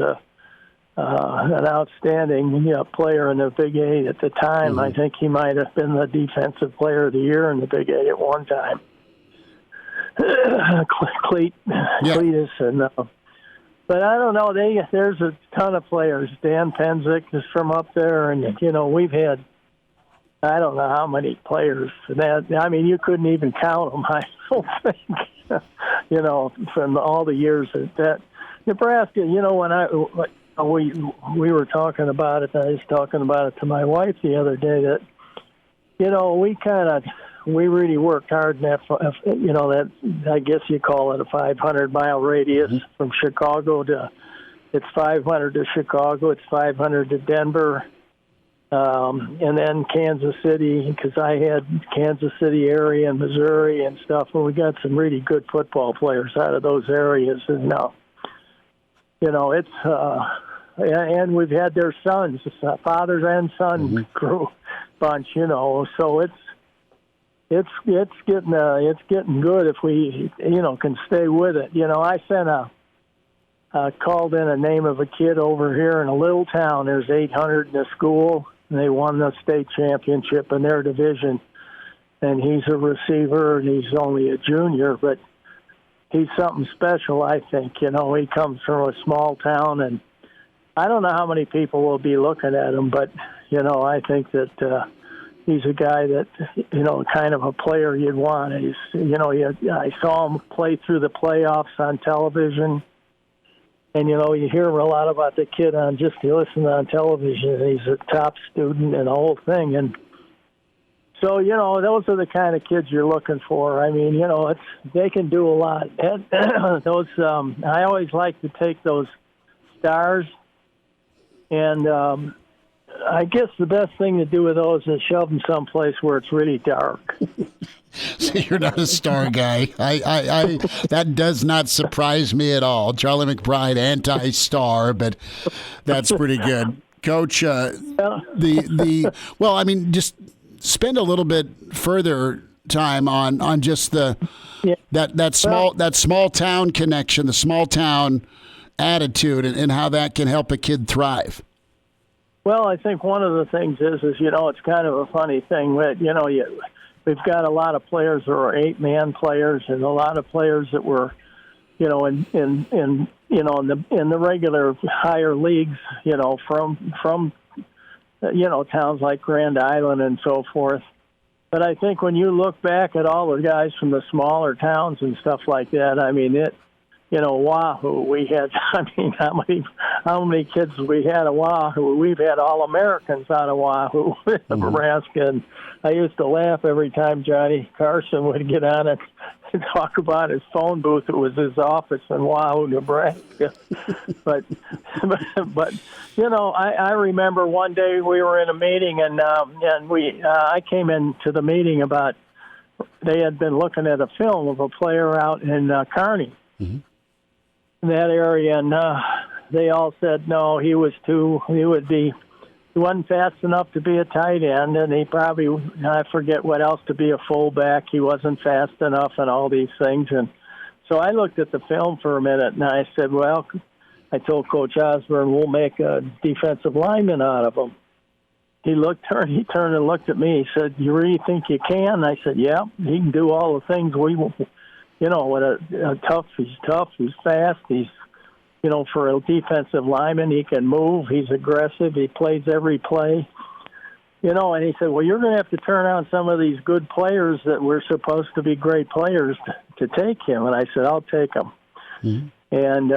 an outstanding player in the Big 8 at the time. I think he might have been the defensive player of the year in the Big 8 at one time. Cletus and but I don't know. There's a ton of players. Dan Penzick is from up there, and we've had I don't know how many players. I mean, you couldn't even count them. I don't think. From all the years that Nebraska. When we were talking about it, I was talking about it to my wife the other day that we really worked hard in that, that I guess you call it a 500-mile radius from Chicago to, it's 500 to Chicago, it's 500 to Denver, and then Kansas City, because I had Kansas City area and Missouri and stuff, and we got some really good football players out of those areas, and it's, and we've had their sons, fathers and son crew bunch, so it's getting good if we can stay with it. I called in a name of a kid over here in a little town. There's 800 in the school, and they won the state championship in their division. And he's a receiver, and he's only a junior, but he's something special, I think. He comes from a small town, and I don't know how many people will be looking at him, but I think that. He's a guy that, kind of a player you'd want. He's, I saw him play through the playoffs on television. And, you hear a lot about the kid you listen on television. He's a top student and the whole thing. And so, those are the kind of kids you're looking for. I mean, they can do a lot. And I always like to take those stars and, I guess the best thing to do with those is shove them someplace where it's really dark. So you're not a star guy. I that does not surprise me at all. Charlie McBride, anti-star, but that's pretty good, Coach. Just spend a little bit further time on just that small town connection, the small town attitude, and how that can help a kid thrive. Well, I think one of the things is it's kind of a funny thing that we've got a lot of players that are 8-man players, and a lot of players that were in the regular higher leagues, from towns like Grand Island and so forth. But I think when you look back at all the guys from the smaller towns and stuff like that, I mean Wahoo, we had, how many kids we had at Wahoo? We've had All-Americans out of Wahoo, Nebraska, and I used to laugh every time Johnny Carson would get on and talk about his phone booth. It was his office in Wahoo, Nebraska. but I remember one day we were in a meeting, and I came into the meeting about, they had been looking at a film of a player out in Kearney. In that area, and they all said no, he wasn't fast enough to be a tight end, and he probably, I forget what else, to be a fullback. He wasn't fast enough and all these things. And so I looked at the film for a minute, and I said, well, I told Coach Osborne, we'll make a defensive lineman out of him. He turned and looked at me. He said, you really think you can? I said, yeah, he can do all the things we he's tough, he's fast, he's, for a defensive lineman, he can move, he's aggressive, he plays every play, and he said, well, you're going to have to turn out some of these good players that were supposed to be great players to take him. And I said, I'll take him. And,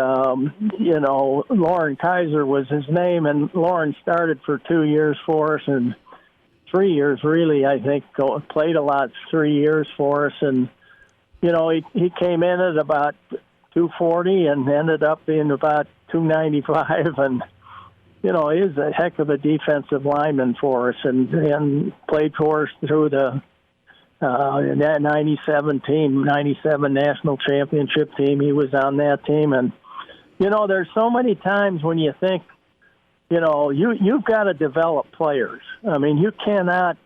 Lauren Kaiser was his name, and Lauren started for 2 years for us, and 3 years, really, I think, played a lot 3 years for us, and he came in at about 240 and ended up being about 295, and he was a heck of a defensive lineman for us, and played for us through the In that 97 team, 97 national championship team, he was on that team. And, there's so many times when you think, you've got to develop players. I mean, you cannot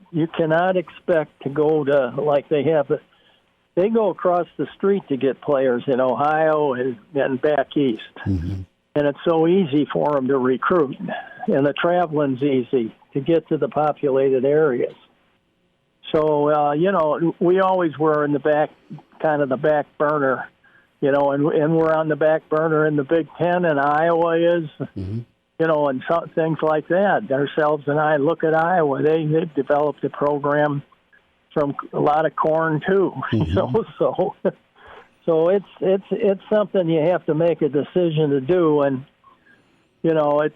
expect to go to, like they go across the street to get players in Ohio and back east. Mm-hmm. And it's so easy for them to recruit. And the traveling's easy to get to the populated areas. So, we always were in the back, kind of the back burner, and we're on the back burner in the Big Ten, and Iowa is, mm-hmm. And things like that. Ourselves and I look at Iowa. They've developed a program from a lot of corn, too. Mm-hmm. So it's something you have to make a decision to do, and I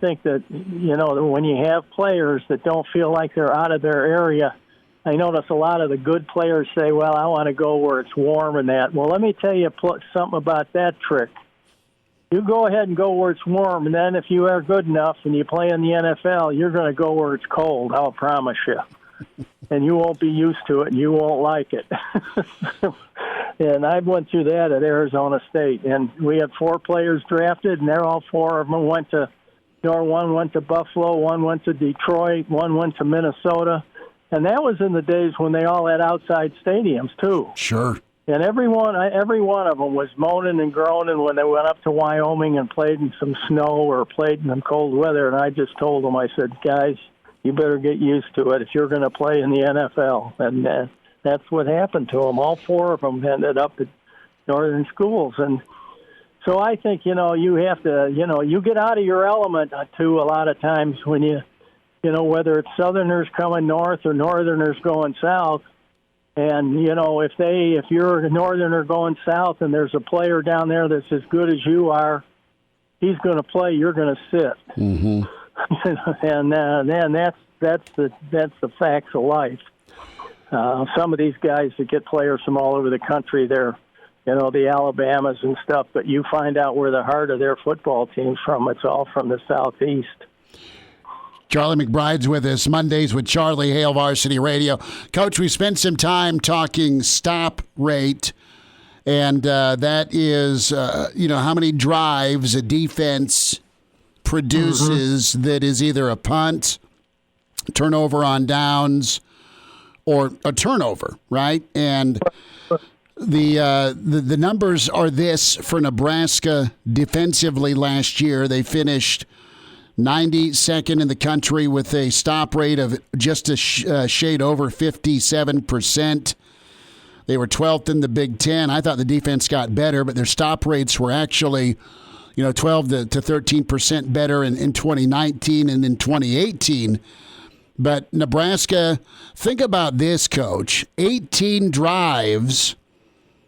think that when you have players that don't feel like they're out of their area, I notice a lot of the good players say, "Well, I want to go where it's warm and that." Well, let me tell you something about that trick. You go ahead and go where it's warm, and then if you are good enough and you play in the NFL, you're going to go where it's cold. I'll promise you. And you won't be used to it, and you won't like it. And I went through that at Arizona State, and we had 4 players drafted, and all 4 of them went to, one went to Buffalo, one went to Detroit, one went to Minnesota, and that was in the days when they all had outside stadiums too. Sure. And every one of them was moaning and groaning when they went up to Wyoming and played in some snow or played in some cold weather, and I just told them, I said, guys, you better get used to it if you're going to play in the NFL. And that's what happened to them. All 4 of them ended up at northern schools. And so I think, you have to, you get out of your element, too, a lot of times when you whether it's Southerners coming north or Northerners going south. And, if you're a Northerner going south and there's a player down there that's as good as you are, he's going to play, you're going to sit. Mm-hmm. And then that's the facts of life. Some of these guys that get players from all over the country, they're, the Alabamas and stuff, but you find out where the heart of their football team's from. It's all from the Southeast. Charlie McBride's with us, Mondays with Charlie, Hail Varsity Radio. Coach, we spent some time talking stop rate, and that is, how many drives a defense produces mm-hmm. that is either a punt, turnover on downs, or a turnover, right? And the numbers are this for Nebraska defensively last year. They finished 92nd in the country with a stop rate of just a shade over 57%. They were 12th in the Big Ten. I thought the defense got better, but their stop rates were actually 12 to 13% better in 2019 and in 2018. But Nebraska, think about this, Coach. 18 drives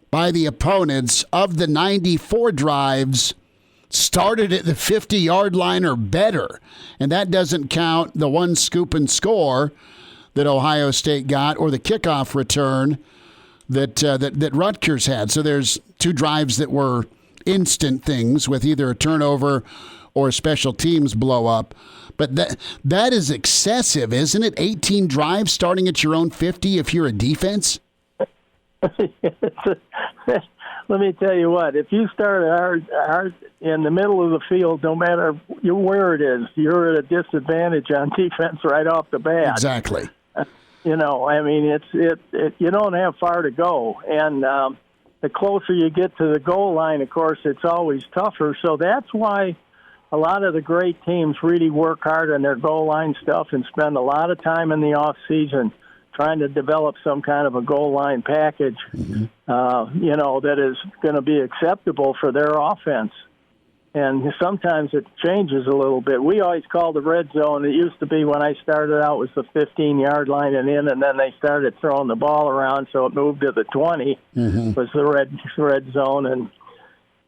by the opponents. Of the 94 drives, started at the 50-yard line or better. And that doesn't count the one scoop and score that Ohio State got or the kickoff return that Rutgers had. So there's 2 drives that were instant things with either a turnover or a special teams blow up. But that is excessive, isn't it? 18 drives starting at your own 50 if you're a defense? Let me tell you what, if you start our in the middle of the field, no matter where it is, you're at a disadvantage on defense right off the bat. Exactly. You don't have far to go. And the closer you get to the goal line, of course, it's always tougher. So that's why a lot of the great teams really work hard on their goal line stuff and spend a lot of time in the off season trying to develop some kind of a goal line package, that is going to be acceptable for their offense. And sometimes it changes a little bit. We always call the red zone. It used to be when I started out was the 15-yard line and in, and then they started throwing the ball around, so it moved to the 20 was the red zone.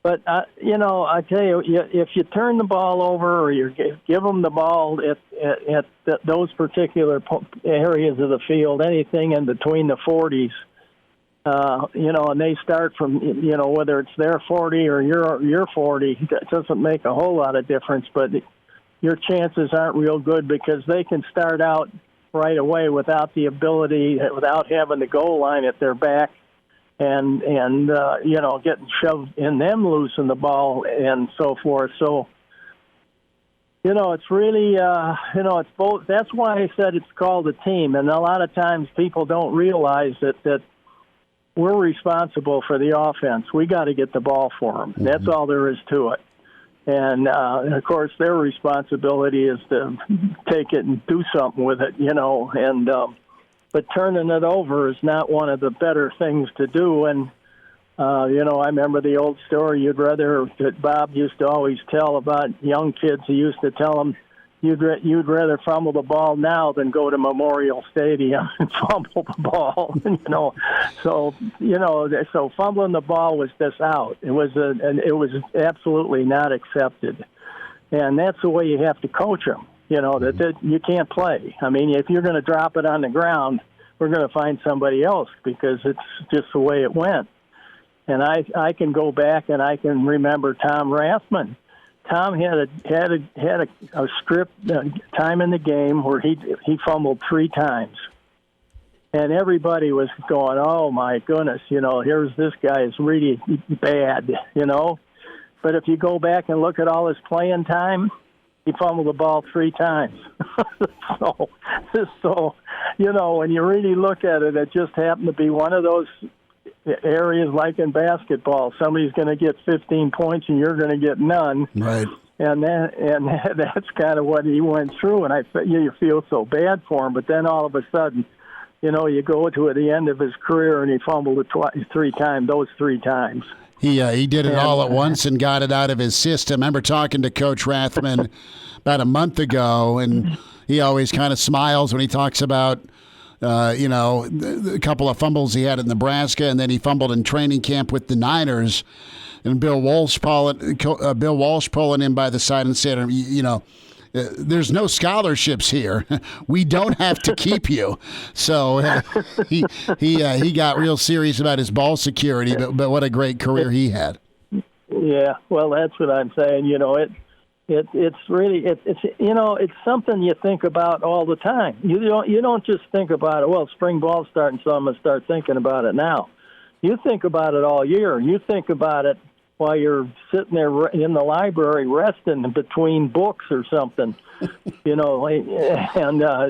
But I tell you, if you turn the ball over or you give them the ball at those particular areas of the field, anything in between the 40s, and they start from, whether it's their 40 or your 40, it doesn't make a whole lot of difference, but your chances aren't real good because they can start out right away without the ability, without having the goal line at their back and getting shoved in them losing the ball and so forth. So, it's really, it's both. That's why I said it's called a team. And a lot of times people don't realize that we're responsible for the offense. We got to get the ball for them. Mm-hmm. That's all there is to it. And, of course, their responsibility is to take it and do something with it, but turning it over is not one of the better things to do. And, I remember the old story that Bob used to always tell about young kids. He used to tell them, you'd rather fumble the ball now than go to Memorial Stadium and fumble the ball. So fumbling the ball was just out. It was absolutely not accepted, and that's the way you have to coach them. That you can't play. I mean, if you're going to drop it on the ground, we're going to find somebody else because it's just the way it went. And I can go back and I can remember Tom Rathman. Tom had a strip time in the game where he fumbled 3 times, and everybody was going, "Oh my goodness, here's this guy is really bad, But if you go back and look at all his playing time, he fumbled the ball 3 times. so when you really look at it, it just happened to be one of those areas like in basketball. Somebody's going to get 15 points and you're going to get none. Right. And that's kind of what he went through. And you feel so bad for him. But then all of a sudden, you go to the end of his career and he fumbled it 3 times. Those 3 times. He did it all at once and got it out of his system. I remember talking to Coach Rathman about a month ago, and he always kind of smiles when he talks about a couple of fumbles he had at Nebraska, and then he fumbled in training camp with the Niners. And Bill Walsh pulling him by the side and said, there's no scholarships here. We don't have to keep you. So he got real serious about his ball security, but what a great career he had. Yeah, well, that's what I'm saying. It's really it's something you think about all the time. You don't just think about it. Well, spring ball's starting, so I'm gonna start thinking about it now. You think about it all year. You think about it while you're sitting there in the library resting between books or something, and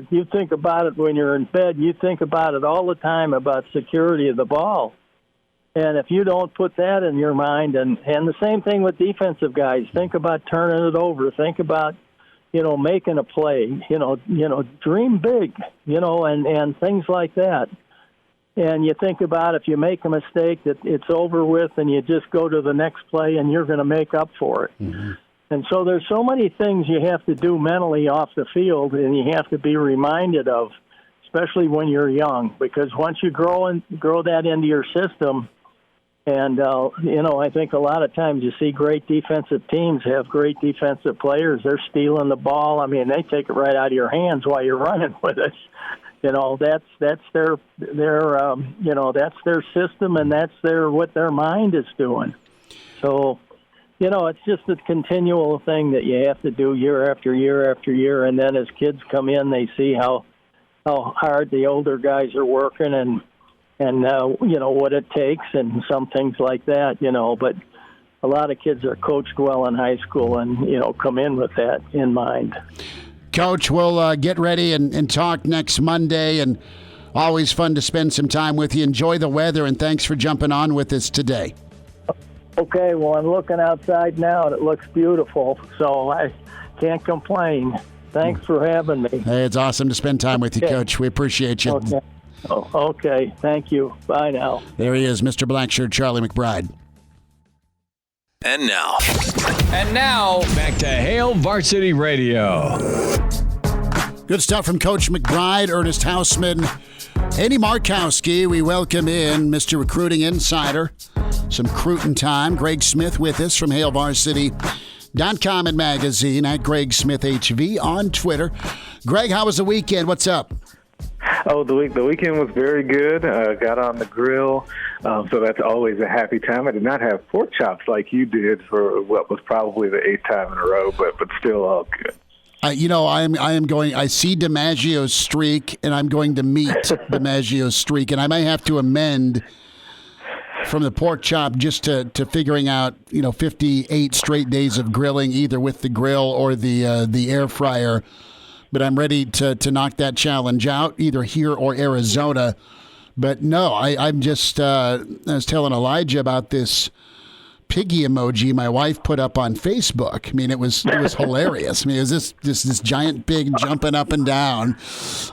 you think about it when you're in bed. You think about it all the time about security of the ball. And if you don't put that in your mind, and the same thing with defensive guys, think about turning it over. Think about, making a play, dream big, and things like that. And you think about if you make a mistake that it's over with and you just go to the next play and you're going to make up for it. Mm-hmm. And so there's so many things you have to do mentally off the field and you have to be reminded of, especially when you're young, because once you grow that into your system, and, I think a lot of times you see great defensive teams have great defensive players. They're stealing the ball. I mean, they take it right out of your hands while you're running with it. That's their that's their system, and that's what their mind is doing. So, it's just a continual thing that you have to do year after year after year. And then as kids come in, they see how hard the older guys are working and what it takes and some things like that, but a lot of kids are coached well in high school and, come in with that in mind. Coach, we'll get ready and talk next Monday, and always fun to spend some time with you. Enjoy the weather, and thanks for jumping on with us today. Okay, well, I'm looking outside now, and it looks beautiful, so I can't complain. Thanks for having me. Hey, it's awesome to spend time with you, Coach. We appreciate you. Okay. Oh, okay. Thank you. Bye now. There he is, Mr. Blackshirt, Charlie McBride. And now, back to Hail Varsity Radio. Good stuff from Coach McBride, Ernest Houseman, Andy Markowski. We welcome in Mr. Recruiting Insider, some recruiting time. Greg Smith with us from HailVarsity.com and magazine at Greg Smith HV on Twitter. Greg, how was the weekend? What's up? Oh, the weekend was very good. Got on the grill, so that's always a happy time. I did not have pork chops like you did for what was probably the 8th time in a row, but still all good. I am going. I see DiMaggio's streak, and I'm going to meet DiMaggio's streak, and I may have to amend from the pork chop just to figuring out 58 straight days of grilling, either with the grill or the air fryer. But I'm ready to knock that challenge out, either here or Arizona. But no, I'm just I was telling Elijah about this piggy emoji my wife put up on Facebook. I mean, it was hilarious. I mean, it was this giant pig jumping up and down.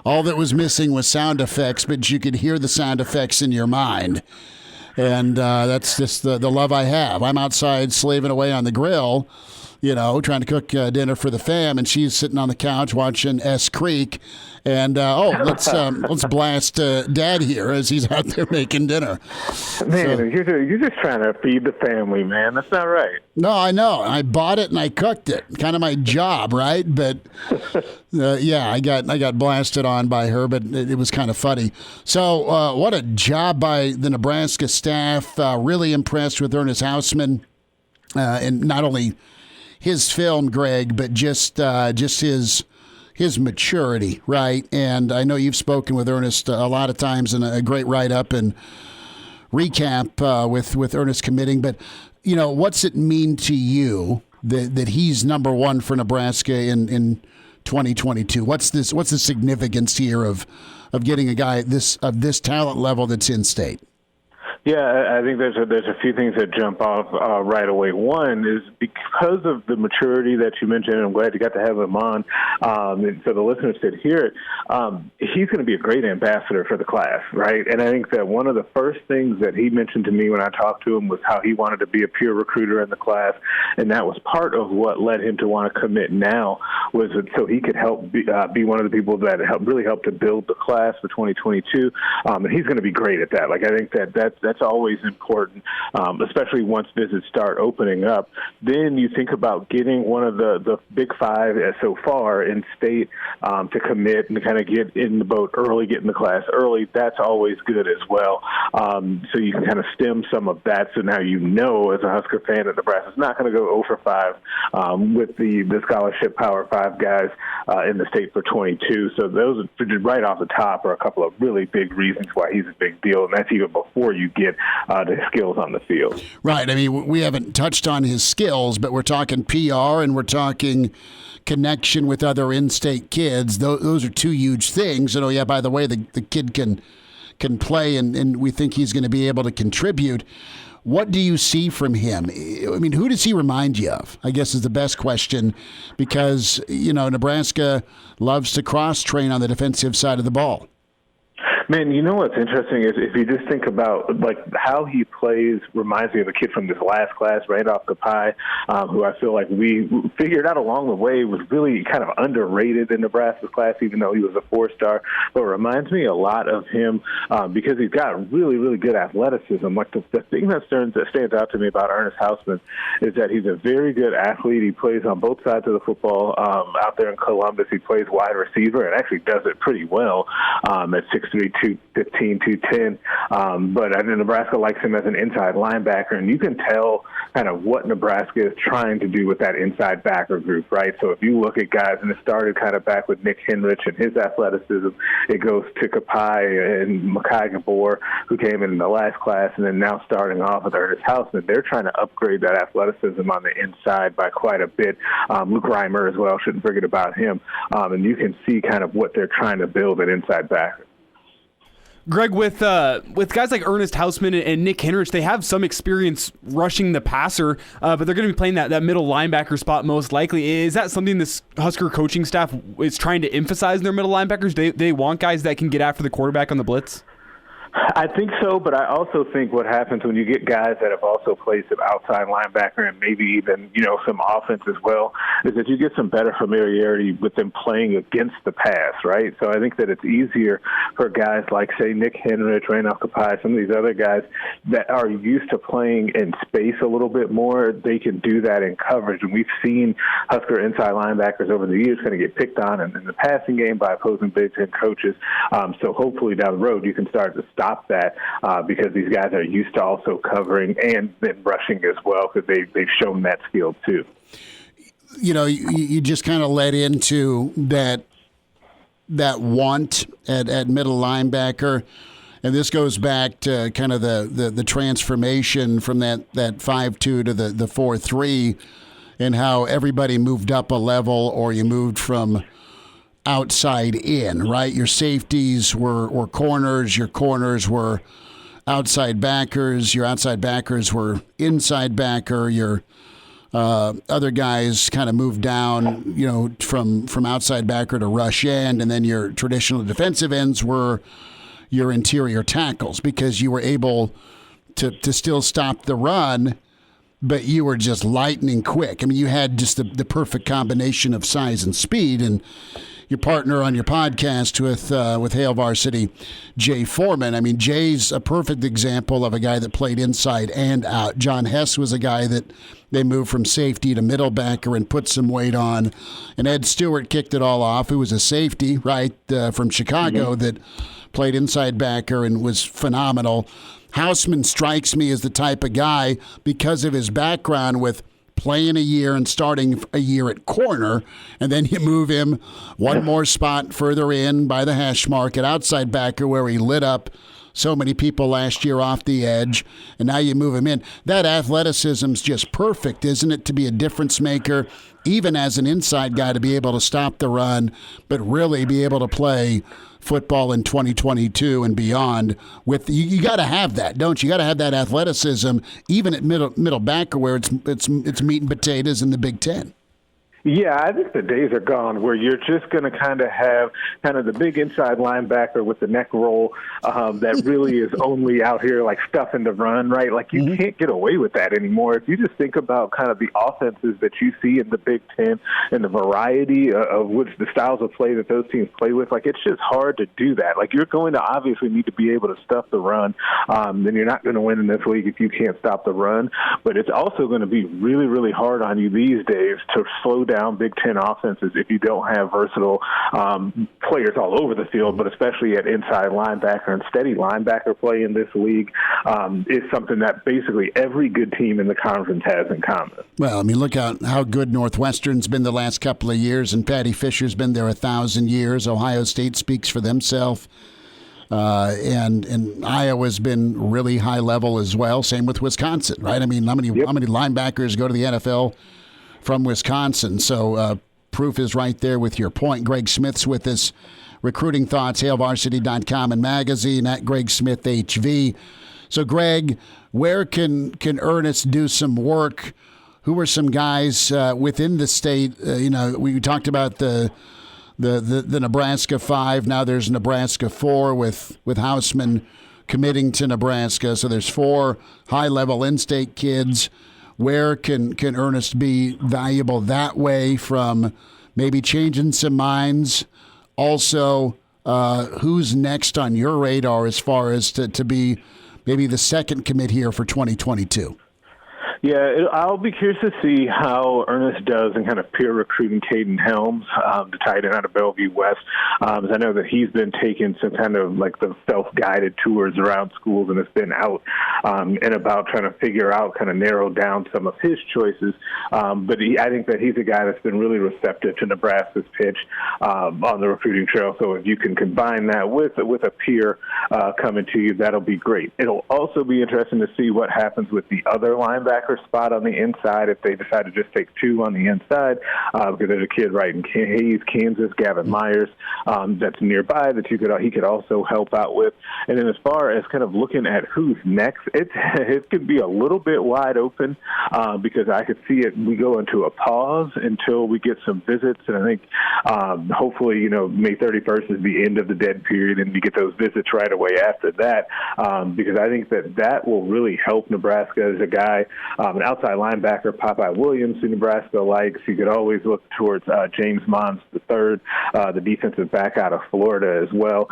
All that was missing was sound effects, but you could hear the sound effects in your mind. And that's just the love I have. I'm outside slaving away on the grill, trying to cook dinner for the fam, and she's sitting on the couch watching S Creek. And let's blast Dad here as he's out there making dinner. Man, you're just trying to feed the family, man. That's not right. No, I know. I bought it and I cooked it. Kind of my job, right? But I got blasted on by her, but it was kind of funny. So what a job by the Nebraska staff. Really impressed with Ernest Hausmann, and not only his film, Greg, but just his maturity, right? And I know you've spoken with Ernest a lot of times, in a great write-up and recap with Ernest committing. But, what's it mean to you that he's number one for Nebraska in 2022? What's the significance here of getting a guy of this talent level that's in state? Yeah, I think there's a few things that jump off right away. One is because of the maturity that you mentioned, and I'm glad you got to have him on, and so the listeners could hear it. He's going to be a great ambassador for the class, right? And I think that one of the first things that he mentioned to me when I talked to him was how he wanted to be a peer recruiter in the class, and that was part of what led him to want to commit now, was so he could help be one of the people that really helped to build the class for 2022, and he's going to be great at that. Like, I think that's always important, especially once visits start opening up. Then you think about getting one of the big five so far in state to commit and kind of get in the boat early, get in the class early. That's always good as well. So you can kind of stem some of that. So now as a Husker fan, that Nebraska's not going to go 0 for 5 with the scholarship Power 5 guys in the state for 22. So those right off the top are a couple of really big reasons why he's a big deal, and that's even before you get the skills on the field. Right. I mean, we haven't touched on his skills, but we're talking PR and we're talking connection with other in-state kids. Those are two huge things. And, by the way, the kid can play, and we think he's going to be able to contribute. What do you see from him? I mean, who does he remind you of, I guess, is the best question, because, Nebraska loves to cross-train on the defensive side of the ball. Man, what's interesting is if you just think about like how he plays reminds me of a kid from this last class, Randolph Kapai, who I feel like we figured out along the way was really kind of underrated in Nebraska's class, even though he was a 4-star. But it reminds me a lot of him because he's got really, really good athleticism. Like the thing that stands out to me about Ernest Hausmann is that he's a very good athlete. He plays on both sides of the football. Out there in Columbus, he plays wide receiver and actually does it pretty well at 6'3", 215, 210. But I know Nebraska likes him as an inside linebacker, and you can tell kind of what Nebraska is trying to do with that inside backer group, right? So if you look at guys, and it started kind of back with Nick Henrich and his athleticism, it goes to Kapai and Makai Gabor, who came in the last class, and then now starting off with Ernest Hausmann. They're trying to upgrade that athleticism on the inside by quite a bit. Luke Reimer as well, shouldn't forget about him. And you can see kind of what they're trying to build at inside backer. Greg, with guys like Ernest Houseman and Nick Henrich, they have some experience rushing the passer, but they're going to be playing that middle linebacker spot most likely. Is that something this Husker coaching staff is trying to emphasize in their middle linebackers? They want guys that can get after the quarterback on the blitz? I think so, but I also think what happens when you get guys that have also played some outside linebacker and maybe even, some offense as well, is that you get some better familiarity with them playing against the pass, right? So I think that it's easier for guys like, say, Nick Henrich, Randolph Kapai, some of these other guys that are used to playing in space a little bit more. They can do that in coverage. And we've seen Husker inside linebackers over the years kind of get picked on in the passing game by opposing Big Ten coaches. So hopefully down the road you can start to stop that because these guys are used to also covering and then rushing as well because they've shown that skill too. you just kind of led into that want at middle linebacker. And this goes back to kind of the transformation from that 5-2 to the 4-3 and how everybody moved up a level or you moved from outside in, right? Your safeties were corners, your corners were outside backers, your outside backers were inside backer, your other guys kind of moved down, from outside backer to rush end, and then your traditional defensive ends were your interior tackles because you were able to still stop the run, but you were just lightning quick. I mean, you had just the perfect combination of size and speed. And your partner on your podcast with Hail Varsity, Jay Foreman. I mean, Jay's a perfect example of a guy that played inside and out. John Hess was a guy that they moved from safety to middle backer and put some weight on. And Ed Stewart kicked it all off, who was a safety, right, from Chicago that played inside backer and was phenomenal. Houseman strikes me as the type of guy, because of his background with playing a year and starting a year at corner, and then you move him one more spot further in by the hash mark at outside backer where he lit up so many people last year off the edge, and now you move him in. That athleticism's just perfect, isn't it, to be a difference maker, even as an inside guy, to be able to stop the run, but really be able to play football in 2022 and beyond. With you got to have that, don't you? You got to have that athleticism, even at middle backer where it's meat and potatoes in the Big Ten. Yeah, I think the days are gone where you're just going to kind of have kind of the big inside linebacker with the neck roll that really is only out here like stuffing the run, right? Like you can't get away with that anymore. If you just think about kind of the offenses that you see in the Big Ten and the variety of which the styles of play that those teams play with, like it's just hard to do that. Like you're going to obviously need to be able to stuff the run. Then you're not going to win in this league if you can't stop the run. But it's also going to be really, really hard on you these days to slow down Big Ten offenses if you don't have versatile players all over the field, but especially at inside linebacker and steady linebacker play in this league is something that basically every good team in the conference has in common. Well, I mean, look at how good Northwestern's been the last couple of years, and Patty Fisher's been there 1,000 years. Ohio State speaks for themselves. And Iowa's been really high level as well. Same with Wisconsin, right? I mean, how many linebackers go to the NFL from Wisconsin? So proof is right there with your point. Greg Smith's with us. Recruiting Thoughts, HailVarsity.com and magazine at Greg Smith HV. So, Greg, where can Ernest do some work? Who are some guys within the state? We talked about the Nebraska 5. Now there's Nebraska 4 with Houseman committing to Nebraska. So there's 4 high-level in-state kids. Where can Ernest be valuable that way from maybe changing some minds? Also, who's next on your radar as far as to be maybe the second commit here for 2022? Yeah, I'll be curious to see how Ernest does in kind of peer recruiting Caden Helms, the tight end out of Bellevue West. As I know that he's been taking some kind of like the self-guided tours around schools and has been out and about trying to figure out, kind of narrow down some of his choices. But I think that he's a guy that's been really receptive to Nebraska's pitch on the recruiting trail. So if you can combine that with a peer coming to you, that'll be great. It'll also be interesting to see what happens with the other linebacker spot on the inside if they decide to just take 2 on the inside because there's a kid right in Hayes, Kansas, Gavin Myers, that's nearby that he could also help out with. And then as far as kind of looking at who's next, it could be a little bit wide open because I could see we go into a pause until we get some visits, and I think hopefully May 31st is the end of the dead period and you get those visits right away after that because I think that will really help Nebraska as a guy. An outside linebacker, Popeye Williams, who Nebraska likes. You could always look towards James Mons III, the defensive back out of Florida as well.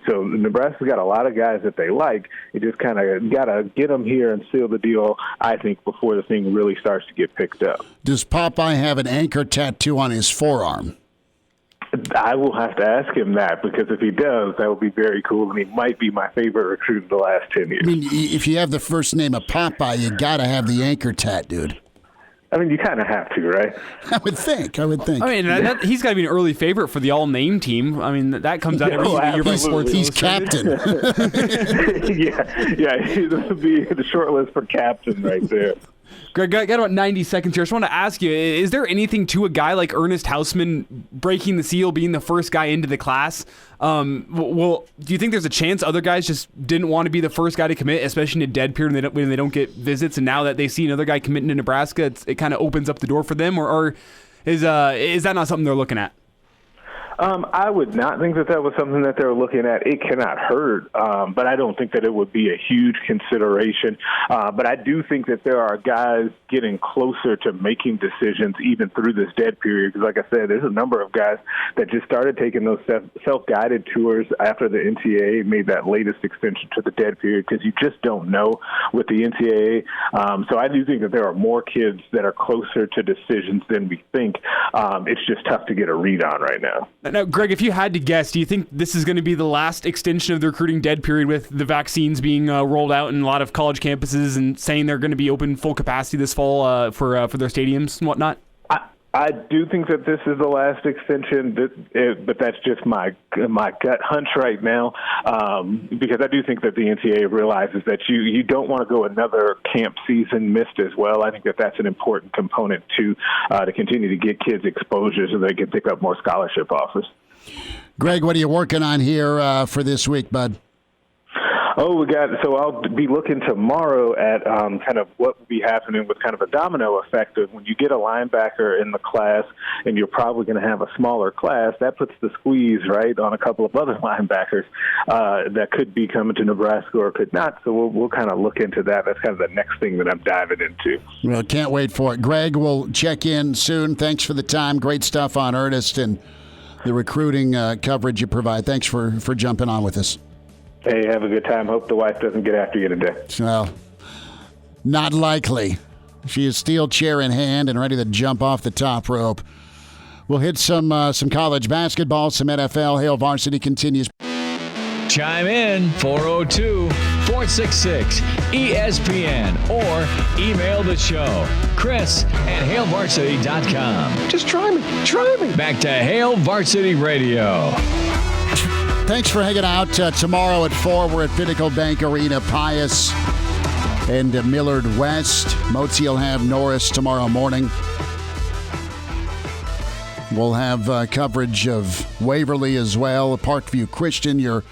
So Nebraska's got a lot of guys that they like. You just kind of got to get them here and seal the deal, I think, before the thing really starts to get picked up. Does Popeye have an anchor tattoo on his forearm? I will have to ask him that because if he does, that would be very cool, and he might be my favorite recruit in the last 10 years. I mean, if you have the first name of Popeye, you got to have the anchor tat, dude. I mean, you kind of have to, right? I would think. I mean, he's got to be an early favorite for the all-name team. I mean, that comes out every year. He's captain. yeah, he'll be the short list for captain right there. Greg, got about 90 seconds here. I just want to ask you, is there anything to a guy like Ernest Houseman breaking the seal, being the first guy into the class? Do you think there's a chance other guys just didn't want to be the first guy to commit, especially in a dead period when they don't get visits, and now that they see another guy committing to Nebraska, it kind of opens up the door for them, or is that not something they're looking at? I would not think that was something that they're looking at. It cannot hurt, but I don't think that it would be a huge consideration. But I do think that there are guys getting closer to making decisions even through this dead period. Because like I said, there's a number of guys that just started taking those self-guided tours after the NCAA made that latest extension to the dead period, because you just don't know with the NCAA. So I do think that there are more kids that are closer to decisions than we think. It's just tough to get a read on right now. Now, Greg, if you had to guess, do you think this is going to be the last extension of the recruiting dead period with the vaccines being rolled out in a lot of college campuses and saying they're going to be open full capacity this fall for their stadiums and whatnot? I do think that this is the last extension, but that's just my gut hunch right now, because I do think that the NCAA realizes that you don't want to go another camp season missed as well. I think that that's an important component to continue to get kids exposure so they can pick up more scholarship offers. Greg, what are you working on here for this week, bud? So I'll be looking tomorrow at kind of what will be happening with kind of a domino effect of when you get a linebacker in the class and you're probably going to have a smaller class, that puts the squeeze, right, on a couple of other linebackers that could be coming to Nebraska or could not. So we'll kind of look into that. That's kind of the next thing that I'm diving into. Well, can't wait for it. Greg, we'll check in soon. Thanks for the time. Great stuff on Ernest and the recruiting coverage you provide. Thanks for jumping on with us. Hey, have a good time. Hope the wife doesn't get after you today. Well, not likely. She is steel chair in hand and ready to jump off the top rope. We'll hit some college basketball, some NFL. Hail Varsity continues. Chime in 402-466-ESPN or email the show, Chris@HailVarsity.com. Just try me. Back to Hail Varsity Radio. Thanks for hanging out. Tomorrow at 4, we're at Pinnacle Bank Arena. Pius and Millard West. Motzi will have Norris tomorrow morning. We'll have coverage of Waverly as well. Parkview Christian, your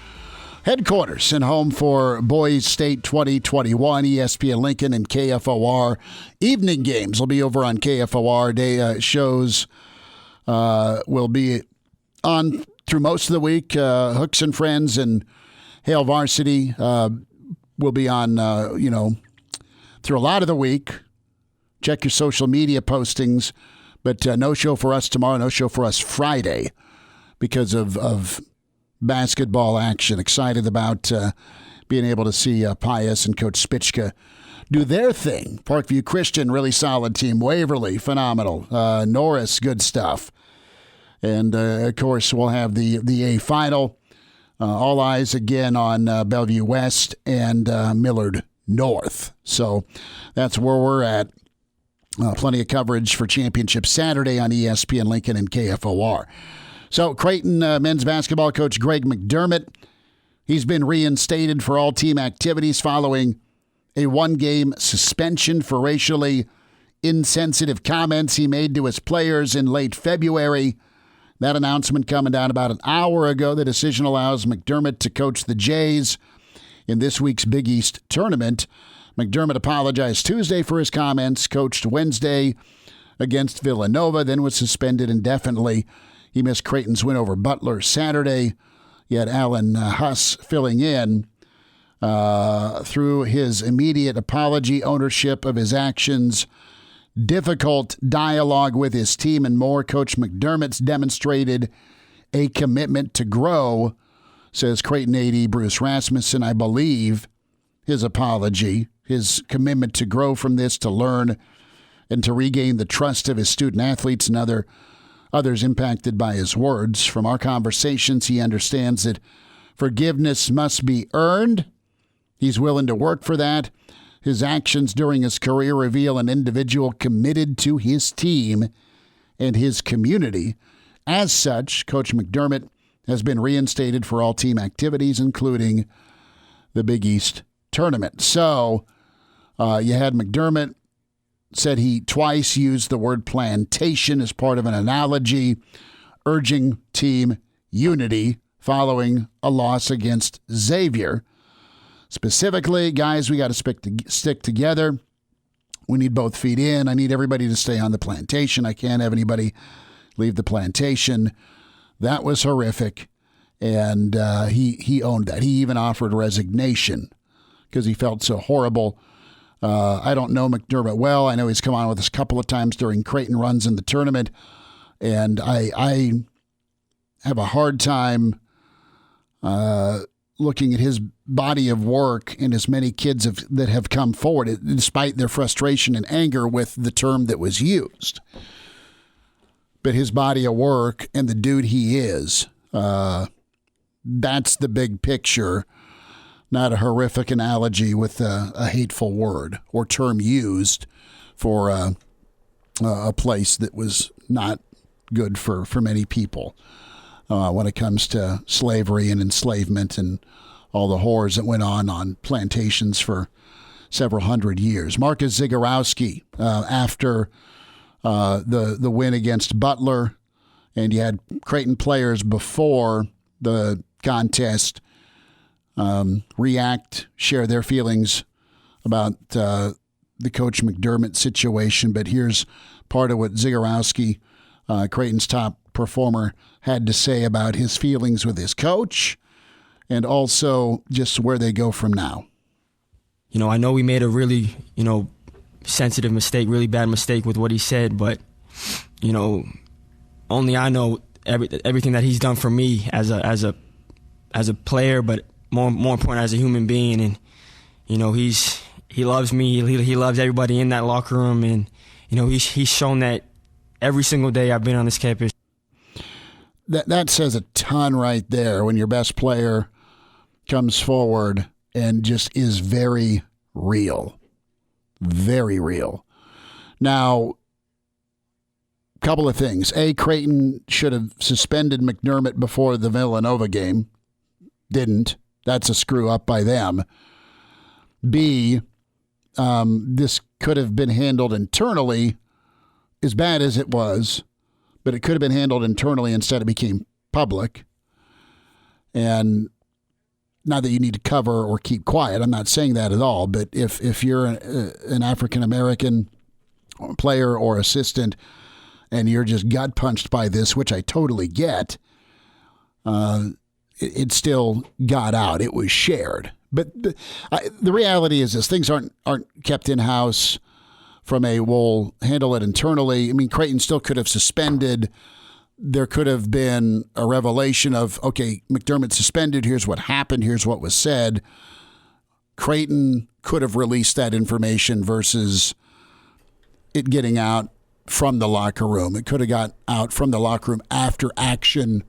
headquarters and home for Boys State 2021. ESPN Lincoln and KFOR. Evening games will be over on KFOR. Day shows will be on through most of the week. Hooks and Friends and Hail Varsity will be on, through a lot of the week. Check your social media postings. But no show for us tomorrow, no show for us Friday because of basketball action. Excited about being able to see Pius and Coach Spichka do their thing. Parkview Christian, really solid team. Waverly, phenomenal. Norris, good stuff. And, of course, we'll have the A final. All eyes again on Bellevue West and Millard North. So that's where we're at. Plenty of coverage for Championship Saturday on ESPN Lincoln and KFOR. So Creighton men's basketball coach Greg McDermott, he's been reinstated for all team activities following a one-game suspension for racially insensitive comments he made to his players in late February. That announcement coming down about an hour ago. The decision allows McDermott to coach the Jays in this week's Big East tournament. McDermott apologized Tuesday for his comments, coached Wednesday against Villanova, then was suspended indefinitely. He missed Creighton's win over Butler Saturday. Yet Alan Huss filling in through his immediate apology, ownership of his actions, difficult dialogue with his team, and more. Coach McDermott's demonstrated a commitment to grow, says Creighton AD Bruce Rasmussen. I believe his apology, his commitment to grow from this, to learn, and to regain the trust of his student athletes and others impacted by his words. From our conversations, he understands that forgiveness must be earned. He's willing to work for that. His actions during his career reveal an individual committed to his team and his community. As such, Coach McDermott has been reinstated for all team activities, including the Big East tournament. So you had McDermott said he twice used the word plantation as part of an analogy, urging team unity following a loss against Xavier. Specifically, guys, we got to stick together. We need both feet in. I need everybody to stay on the plantation. I can't have anybody leave the plantation. That was horrific, and he owned that. He even offered resignation because he felt so horrible. I don't know McDermott well. I know he's come on with us a couple of times during Creighton runs in the tournament, and I have a hard time looking at his body of work and as many kids that have come forward, despite their frustration and anger with the term that was used. But his body of work and the dude he is, that's the big picture, not a horrific analogy with a hateful word or term used for a place that was not good for many people when it comes to slavery and enslavement and all the horrors that went on plantations for several hundred years. Marcus Zagorowski, after the win against Butler, and you had Creighton players before the contest share their feelings about the Coach McDermott situation. But here's part of what Zagorowski, Creighton's top performer, had to say about his feelings with his coach and also just where they go from now. I know we made a really, sensitive mistake, really bad mistake with what he said, but, only I know everything that he's done for me as a player, but more important as a human being. And, he loves me. He loves everybody in that locker room. And, he's shown that every single day I've been on this campus. That says a ton right there when your best player comes forward and just is very real. Very real. Now, a couple of things. A, Creighton should have suspended McDermott before the Villanova game. Didn't. That's a screw up by them. B, this could have been handled internally, as bad as it was, but it could have been handled internally instead it became public. And not that you need to cover or keep quiet. I'm not saying that at all. But if you're an African-American player or assistant and you're just gut punched by this, which I totally get, it still got out. It was shared. But the reality is this. Things aren't kept in-house from we'll handle it internally. I mean, Creighton still could have suspended. There could have been a revelation of, okay, McDermott suspended. Here's what happened. Here's what was said. Creighton could have released that information versus it getting out from the locker room. It could have got out from the locker room after action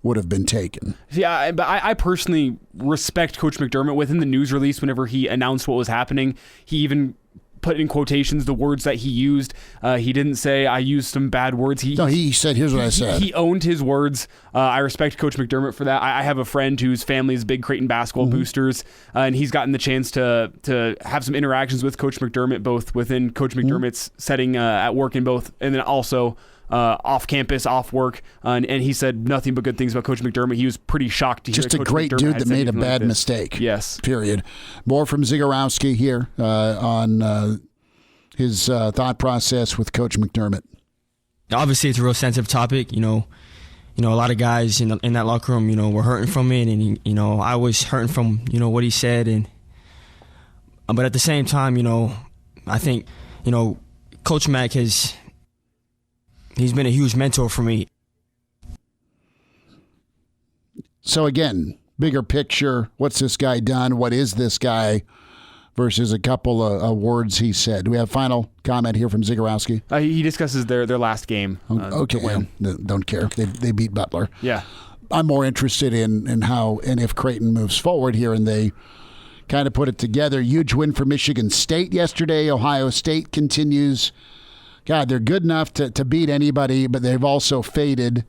would have been taken. Yeah, but I personally respect Coach McDermott. Within the news release, whenever he announced what was happening, he even put in quotations the words that he used. He didn't say, I used some bad words. He said, here's what I said. He owned his words. I respect Coach McDermott for that. I have a friend whose family is big Creighton basketball boosters, and he's gotten the chance to have some interactions with Coach McDermott, both within Coach McDermott's setting at work and then also off campus, off work, and he said nothing but good things about Coach McDermott. He was pretty shocked to hear just a Coach great McDermott dude that made a bad like mistake. Yes. Period. More from Zagorowski here on his thought process with Coach McDermott. Obviously, it's a real sensitive topic. A lot of guys in that locker room, were hurting from it, and I was hurting from what he said, but at the same time, I think Coach Mac he's been a huge mentor for me. So again, bigger picture, what's this guy done? What is this guy versus a couple of words he said? Do we have final comment here from Zagorowski? He discusses their last game. Okay, don't care. They beat Butler. Yeah. I'm more interested in how and if Creighton moves forward here and they kind of put it together. Huge win for Michigan State yesterday. Ohio State continues. God, they're good enough to beat anybody, but they've also faded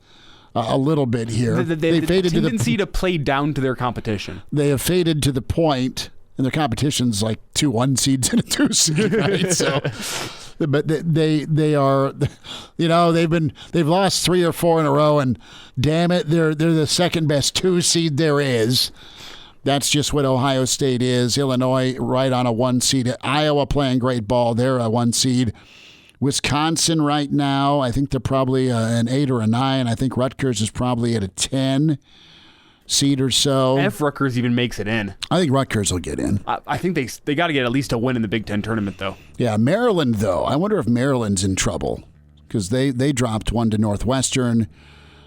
a little bit here. They faded tendency to play down to their competition. They have faded to the point, and their competition's like 2 1 seeds and a 2 seed, right? So, but they are, they've lost 3 or 4 in a row, and damn it, they're the second best 2 seed there is. That's just what Ohio State is. Illinois right on a 1 seed. Iowa playing great ball. They're a 1 seed. Wisconsin right now, I think they're probably an 8 or a 9. I think Rutgers is probably at a 10 seed or so. And if Rutgers even makes it in. I think Rutgers will get in. I think they got to get at least a win in the Big Ten tournament, though. Yeah, Maryland, though. I wonder if Maryland's in trouble because they dropped 1 to Northwestern.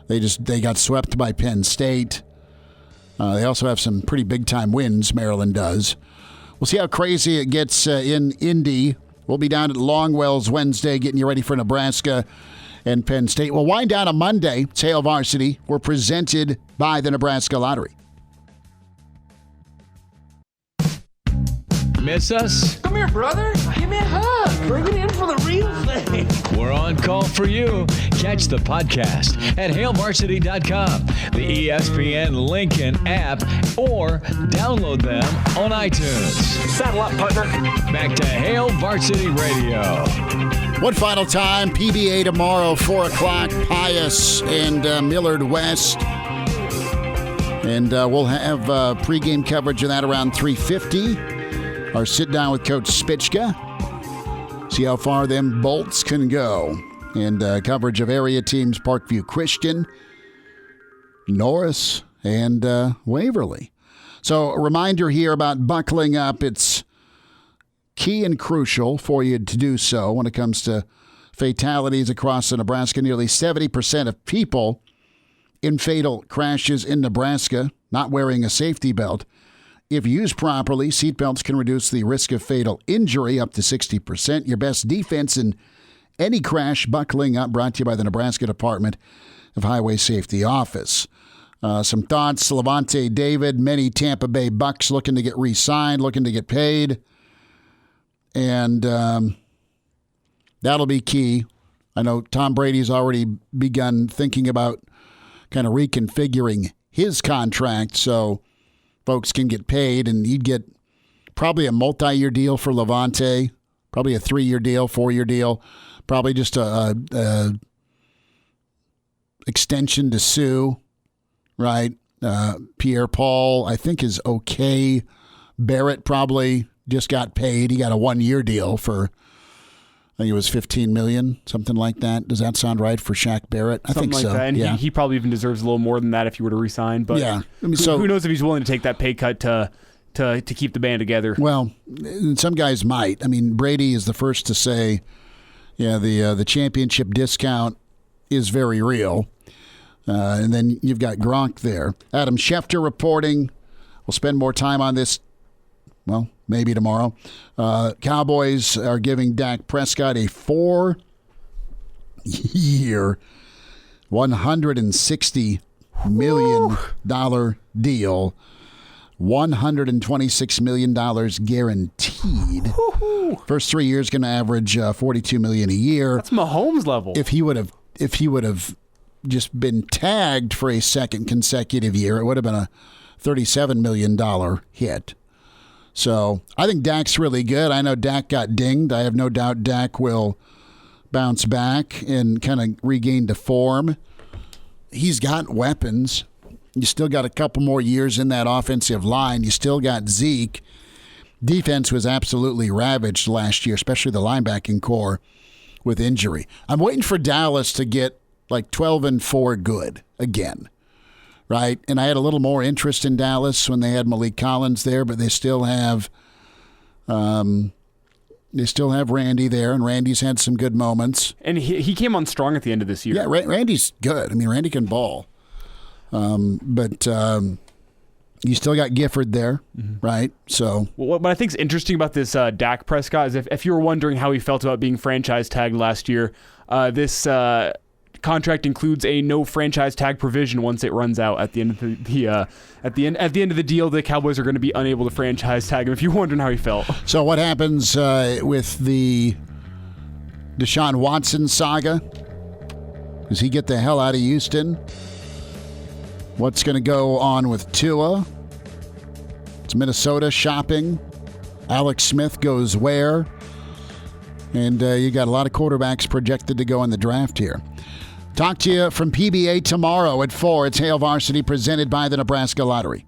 They got swept by Penn State. They also have some pretty big-time wins, Maryland does. We'll see how crazy it gets in Indy. We'll be down at Longwells Wednesday getting you ready for Nebraska and Penn State. We'll wind down on Monday. Hail Varsity. We're presented by the Nebraska Lottery. Miss us? Come here, brother. Give me a hug. Bring it in for the real thing. We're on call for you. Catch the podcast at hailvarsity.com, the ESPN Lincoln app, or download them on iTunes. Saddle up, partner. Back to Hail Varsity Radio. One final time, PBA tomorrow, 4 o'clock, Pius and Millard West. And we'll have pregame coverage of that around 3:50. Our sit-down with Coach Spichka. See how far them Bolts can go. And coverage of area teams Parkview Christian, Norris, and Waverly. So a reminder here about buckling up. It's key and crucial for you to do so when it comes to fatalities across Nebraska. Nearly 70% of people in fatal crashes in Nebraska not wearing a safety belt. If used properly, seatbelts can reduce the risk of fatal injury up to 60%. Your best defense in any crash, buckling up, brought to you by the Nebraska Department of Highway Safety Office. Some thoughts, Levante David, many Tampa Bay Bucks looking to get re-signed, looking to get paid. And that'll be key. I know Tom Brady's already begun thinking about kind of reconfiguring his contract so folks can get paid, and he'd get probably a multi-year deal for Levante, probably a 3-year deal, 4-year deal, probably just a extension to Sue, right? Pierre-Paul, I think, is okay. Barrett probably just got paid. He got a 1-year deal for, I think it was $15 million, something like that. Does that sound right for Shaq Barrett? I think so. That. And yeah. he probably even deserves a little more than that if he were to resign. But yeah, I mean, who knows if he's willing to take that pay cut to keep the band together? Well, some guys might. I mean, Brady is the first to say, yeah, the championship discount is very real. And then you've got Gronk there. Adam Schefter reporting. We'll spend more time on this, well, maybe tomorrow. Cowboys are giving Dak Prescott a 4-year, $160 million deal. $126 million guaranteed. First 3 years going to average $42 million a year. That's Mahomes level. If he would have just been tagged for a second consecutive year, it would have been a $37 million hit. So I think Dak's really good. I know Dak got dinged. I have no doubt Dak will bounce back and kind of regain the form. He's got weapons. You still got a couple more years in that offensive line. You still got Zeke. Defense was absolutely ravaged last year, especially the linebacking core with injury. I'm waiting for Dallas to get like 12-4 good again. Right, and I had a little more interest in Dallas when they had Malik Collins there, but they still have Randy there, and Randy's had some good moments. And he came on strong at the end of this year. Yeah, Randy's good. I mean, Randy can ball, but you still got Gifford there, right? So, what I think is interesting about this Dak Prescott is if you were wondering how he felt about being franchise tagged last year, this contract includes a no franchise tag provision once it runs out at the end of at the end of the deal. The Cowboys are going to be unable to franchise tag him. If you're wondering how he felt. So what happens with the Deshaun Watson saga? Does he get the hell out of Houston? What's going to go on with Tua? It's Minnesota shopping. Alex Smith goes where? And you got a lot of quarterbacks projected to go in the draft here. Talk to you from PBA tomorrow at 4. It's Hail Varsity presented by the Nebraska Lottery.